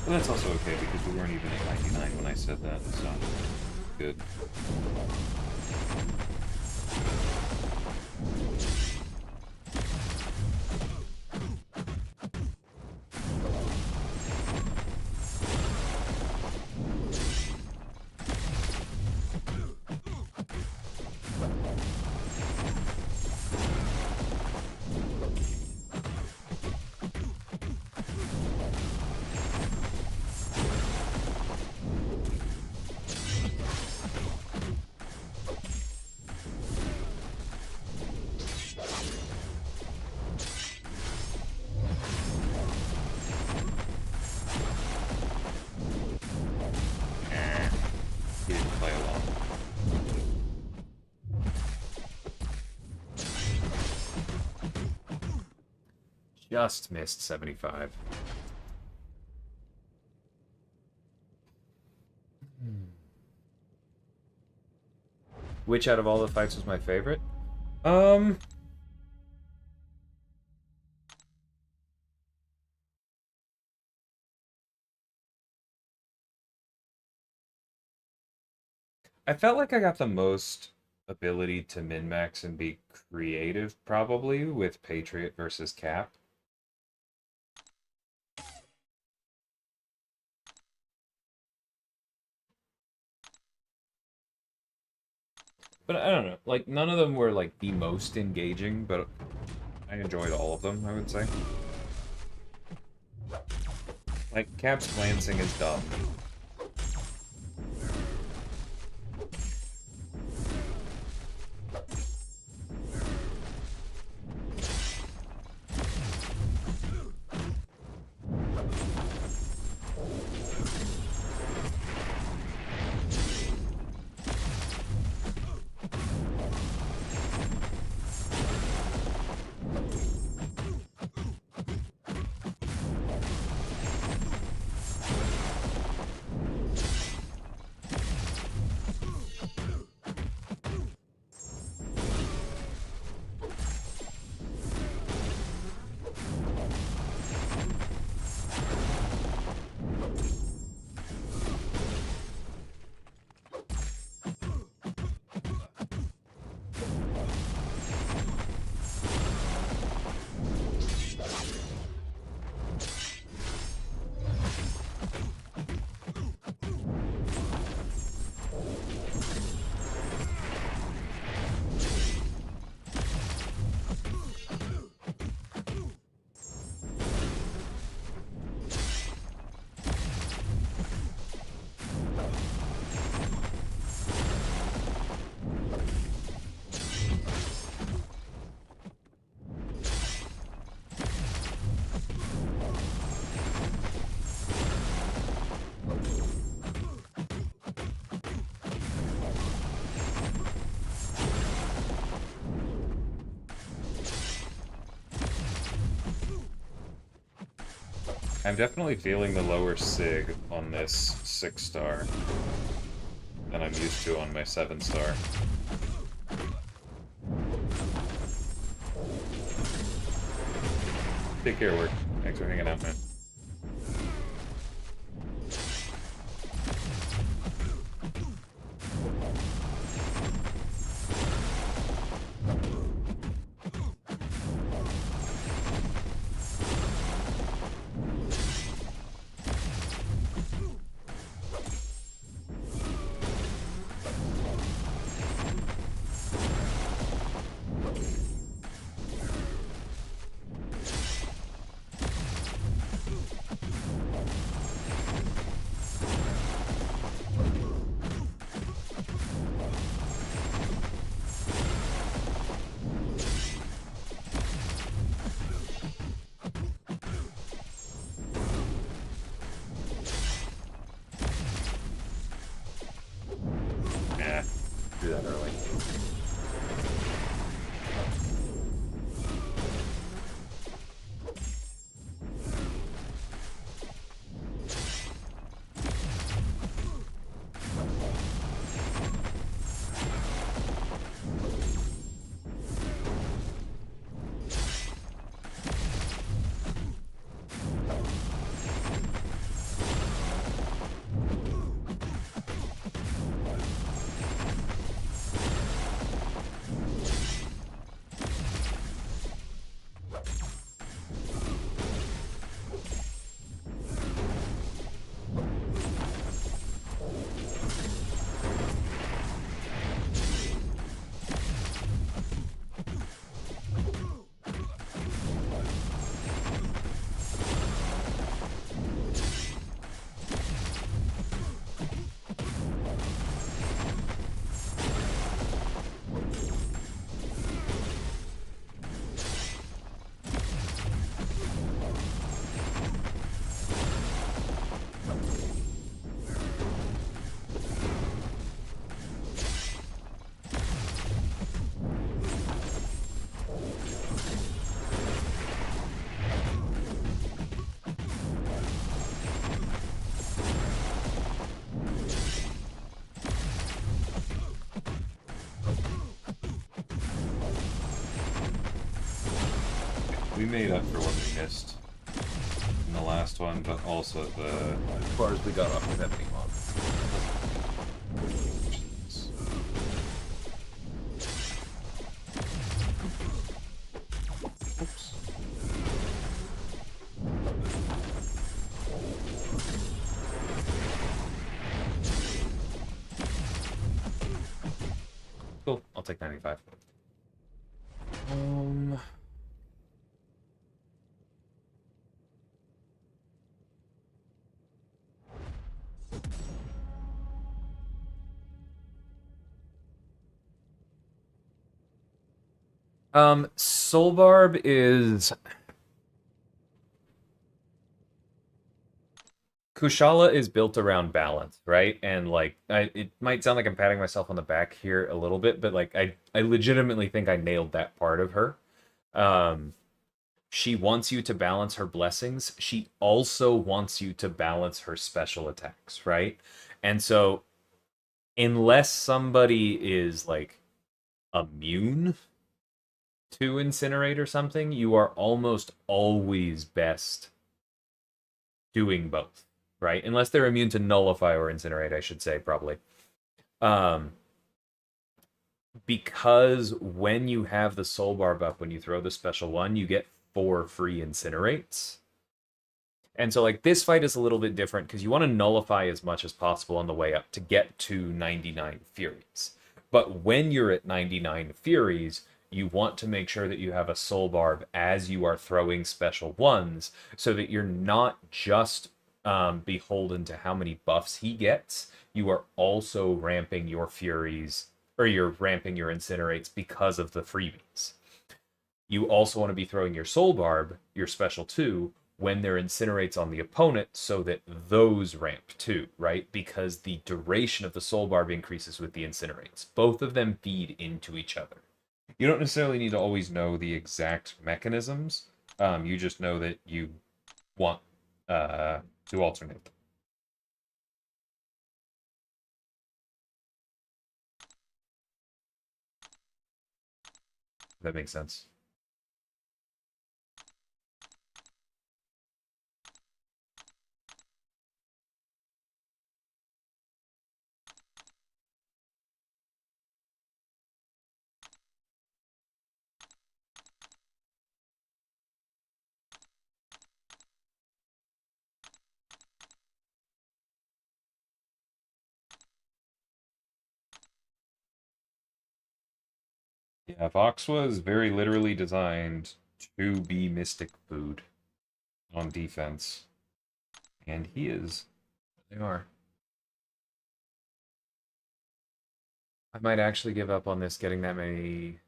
But that's also okay, because we weren't even at 99 when I said that, so good. He didn't play along. Just missed 75. Which out of all the fights was my favorite? I felt like I got the most ability to min-max and be creative, probably, with Patriot versus Cap. But I don't know, like, none of them were, like, the most engaging, but I enjoyed all of them, I would say. Like, Cap's glancing is dumb. I'm definitely feeling the lower sig on this 6-star than I'm used to on my 7-star. Take care, work. Thanks for hanging out, man. made up for what we missed in the last one, but also the bars we got off with Ebony Mob. Oops. Cool, I'll take 95. Soul Barb is... Kushala is built around balance, right? And, like, it might sound like I'm patting myself on the back here a little bit, but, like, I legitimately think I nailed that part of her. She wants you to balance her blessings. She also wants you to balance her special attacks, right? And so, unless somebody is, like, immune to incinerate or something, you are almost always best doing both, right? Unless they're immune to nullify or incinerate, I should say, probably. Because when you have the soul barb up, when you throw the special one, you get 4 free incinerates. And so, like, this fight is a little bit different because you want to nullify as much as possible on the way up to get to 99 Furies. But when you're at 99 Furies, you want to make sure that you have a soul barb as you are throwing special ones so that you're not just beholden to how many buffs he gets. You are also ramping your Furies, or you're ramping your incinerates because of the freebies. You also want to be throwing your soul barb, your special 2, when there incinerates on the opponent so that those ramp too, right? Because the duration of the soul barb increases with the incinerates. Both of them feed into each other. You don't necessarily need to always know the exact mechanisms. You just know that you want to alternate them. If that makes sense. Yeah, Vox was very literally designed to be Mystic food on defense. And he is. They are. I might actually give up on this. Getting that many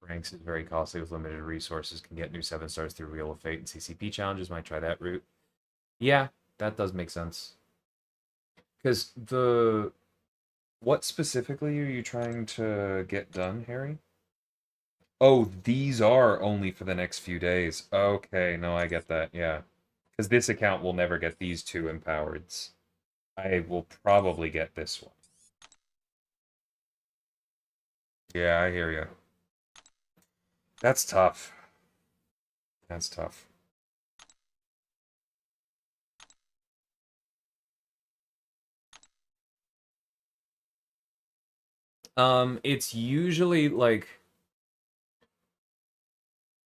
ranks is very costly with limited resources. Can get new 7 stars through Wheel of Fate and CCP challenges. Might try that route. Yeah, that does make sense. Because the... What specifically are you trying to get done, Harry? Oh, these are only for the next few days. Okay, no, I get that, yeah. Because this account will never get these 2 empowereds. I will probably get this one. Yeah, I hear you. That's tough. That's tough. It's usually like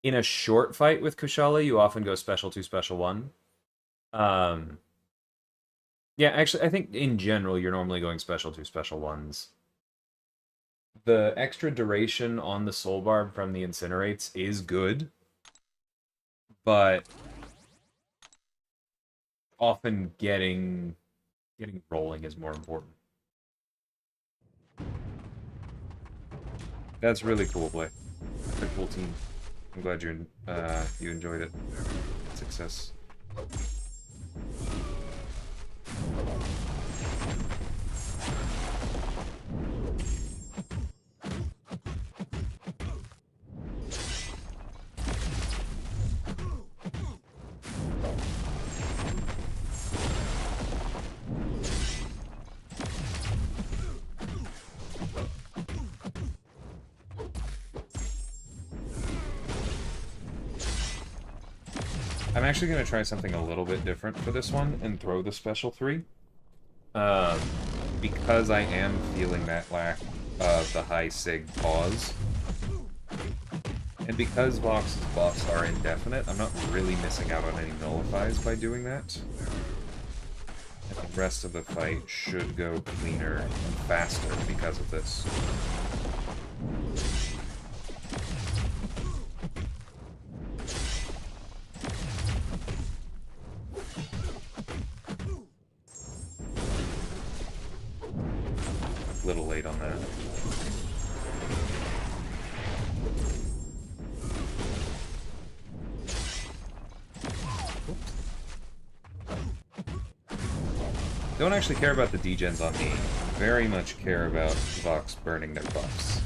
in a short fight with Kushala, you often go special 2, special 1. Yeah, actually, I think in general you're normally going special 2, special 1s. The extra duration on the soul barb from the incinerates is good, but often getting rolling is more important. That's really cool, Blake. It's a cool team. I'm glad you enjoyed it. Success. actually going to try something a little bit different for this one and throw the special 3. Um, because I am feeling that lack of the high sig pause. And because Vox's buffs are indefinite, I'm not really missing out on any nullifies by doing that. And the rest of the fight should go cleaner and faster because of this. A little late on that. Don't actually care about the degens on me. Very much care about Vox burning their buffs.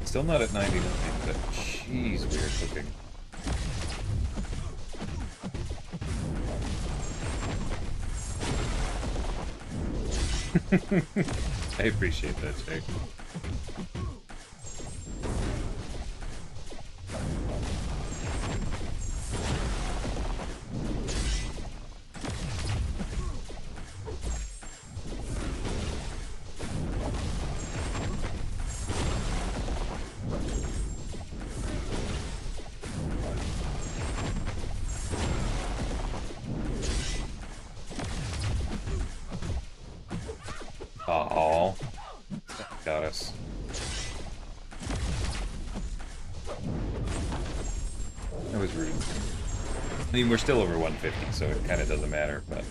Still not at 99, but jeez, weird looking. I appreciate that, Jake. Oh, got us. That was rude. I mean, we're still over 150, so it kind of doesn't matter, but...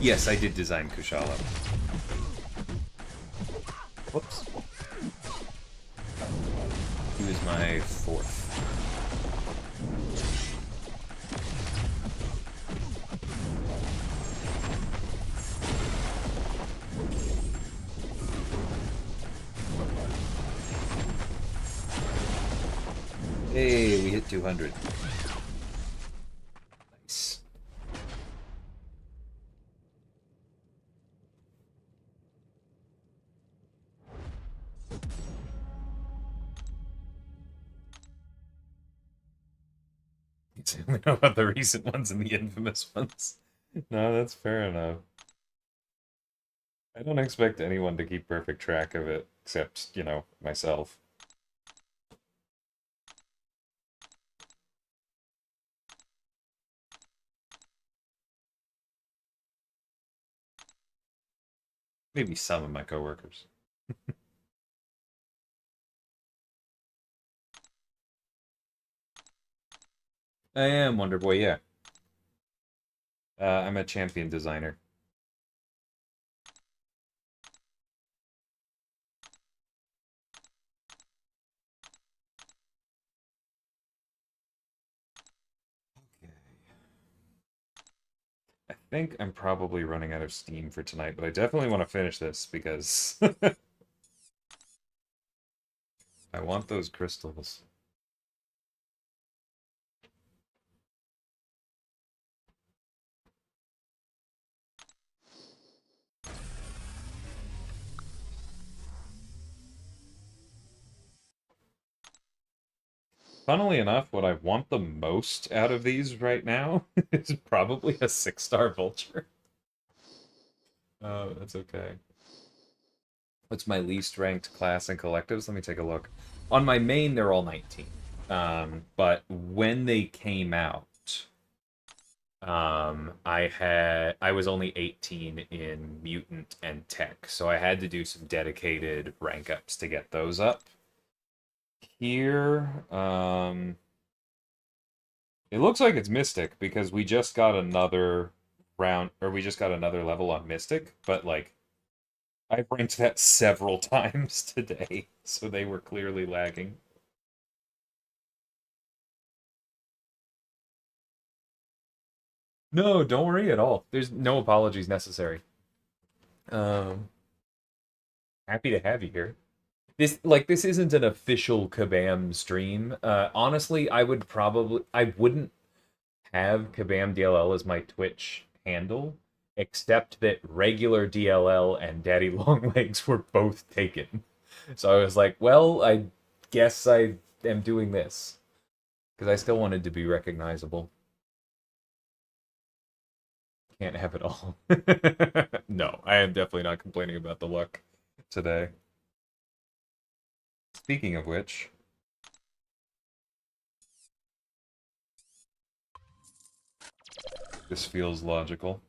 Yes, I did design Kushala. Whoops. He was my 4th. Hey, we hit 200. Nice. You only know about the recent ones and the infamous ones. No, that's fair enough. I don't expect anyone to keep perfect track of it, except, you know, myself. Maybe some of my coworkers. I am Wonder Boy, yeah. I'm a champion designer. Okay. I think I'm probably running out of steam for tonight, but I definitely want to finish this because I want those crystals. Funnily enough, what I want the most out of these right now is probably a 6-star vulture. Oh, that's okay. What's my least ranked class in collectives? Let me take a look. On my main, they're all 19. But when they came out, I was only 18 in mutant and tech, so I had to do some dedicated rank ups to get those up. Here, it looks like it's Mystic because we just got another round, or we just got another level on Mystic, but like I've ranked that several times today, so they were clearly lagging. No, don't worry at all. There's no apologies necessary. Um, Happy to have you here. This isn't an official Kabam stream. Honestly, I wouldn't have Kabam DLL as my Twitch handle, except that regular DLL and Daddy Longlegs were both taken. So I was like, well, I guess I am doing this because I still wanted to be recognizable. Can't have it all. No, I am definitely not complaining about the luck today. Speaking of which, this feels logical.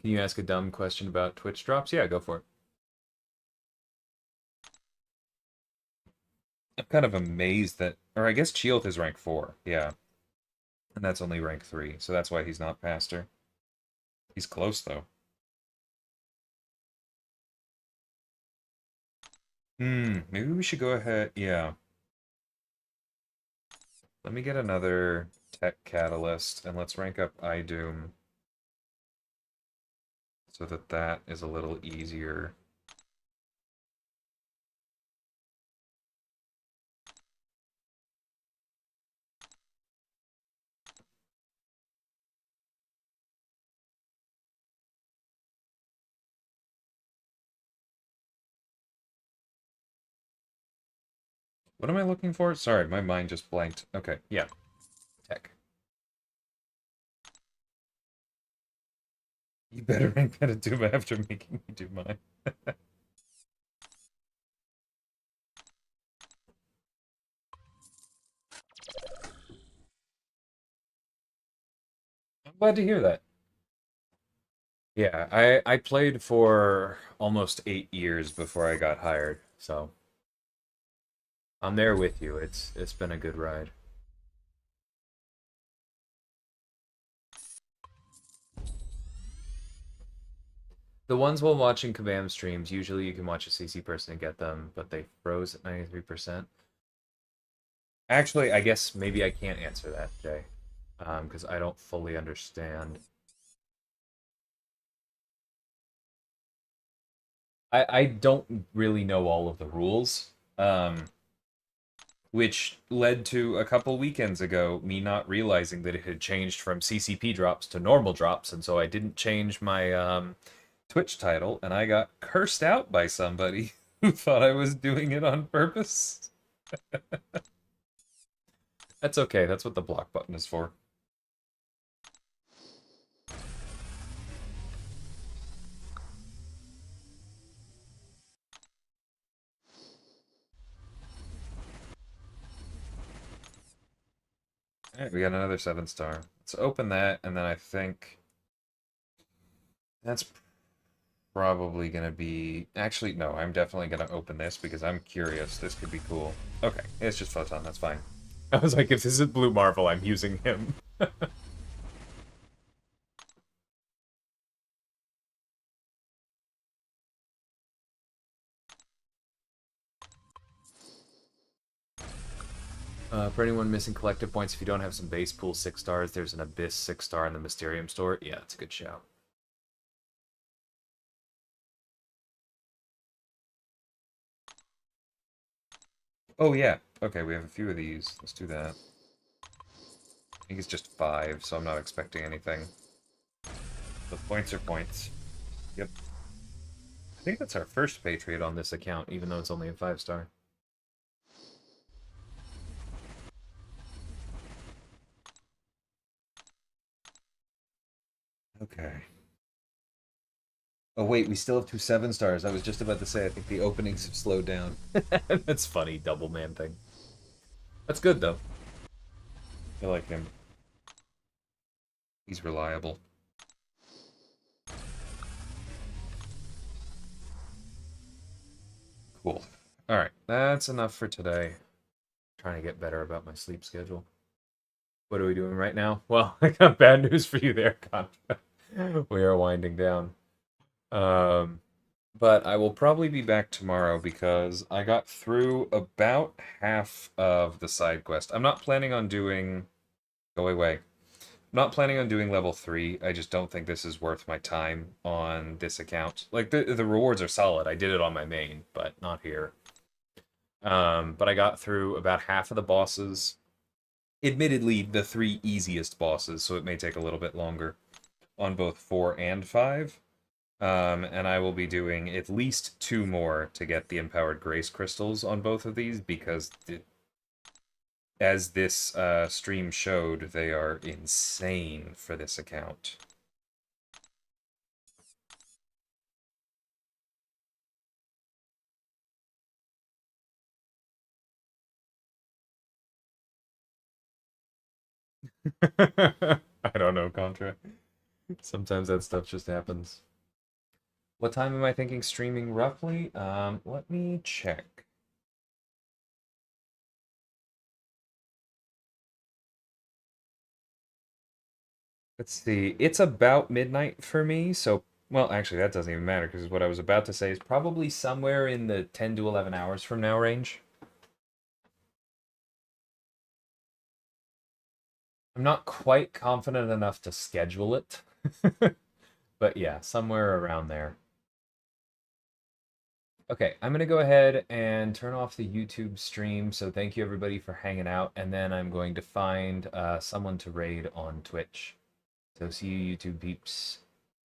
Can you ask a dumb question about Twitch drops? Yeah, go for it. I'm kind of amazed that, or I guess Chioth is rank 4, yeah. And that's only rank 3, so that's why he's not past her. He's close, though. Maybe we should go ahead, yeah. Let me get another tech catalyst, and let's rank up iDoom so that that is a little easier. What am I looking for? Sorry, my mind just blanked. Okay, yeah, tech. You better rank that a Doom after making me do mine. I'm glad to hear that. Yeah, I played for almost 8 years before I got hired, so I'm there with you. It's been a good ride. The ones while watching Kabam streams, usually you can watch a CC person and get them, but they froze at 93%. Actually, I guess maybe I can't answer that, Jay, because I don't fully understand. I don't really know all of the rules, which led to a couple weekends ago me not realizing that it had changed from CCP drops to normal drops, and so I didn't change my Twitch title, and I got cursed out by somebody who thought I was doing it on purpose. That's okay. That's what the block button is for. Alright, we got another 7-star. Let's open that, and then I think that's probably gonna be... Actually, no, I'm definitely gonna open this because I'm curious. This could be cool. Okay, it's just Photon, that's fine. I was like, if this is Blue Marvel, I'm using him. For anyone missing collective points, if you don't have some base pool 6 stars, there's an Abyss 6-star in the Mysterium store. Yeah, it's a good shout. Oh, yeah. Okay, we have a few of these. Let's do that. I think it's just 5, so I'm not expecting anything. But points are points. Yep. I think that's our first Patriot on this account, even though it's only a 5-star. Okay. Oh, wait, we still have 2 7-stars. I was just about to say, I think the openings have slowed down. That's funny, double man thing. That's good, though. I like him. He's reliable. Cool. Alright, that's enough for today. Trying to get better about my sleep schedule. What are we doing right now? Well, I got bad news for you there, Contra. We are winding down. But I will probably be back tomorrow because I got through about half of the side quest. I'm not planning on doing... Go away. I'm not planning on doing level 3. I just don't think this is worth my time on this account. Like, the rewards are solid. I did it on my main, but not here. But I got through about half of the bosses. Admittedly, the 3 easiest bosses, so it may take a little bit longer on both 4 and 5. And I will be doing at least 2 more to get the Empowered Grace Crystals on both of these, because as this stream showed, they are insane for this account. I don't know, Contra. Sometimes that stuff just happens. What time am I thinking streaming roughly? Let me check. Let's see. It's about midnight for me, so well, actually that doesn't even matter because what I was about to say is probably somewhere in the 10 to 11 hours from now range. I'm not quite confident enough to schedule it. But yeah, somewhere around there. Okay, I'm gonna go ahead and turn off the YouTube stream. So thank you everybody for hanging out, and then I'm going to find someone to raid on Twitch. So see you YouTube peeps.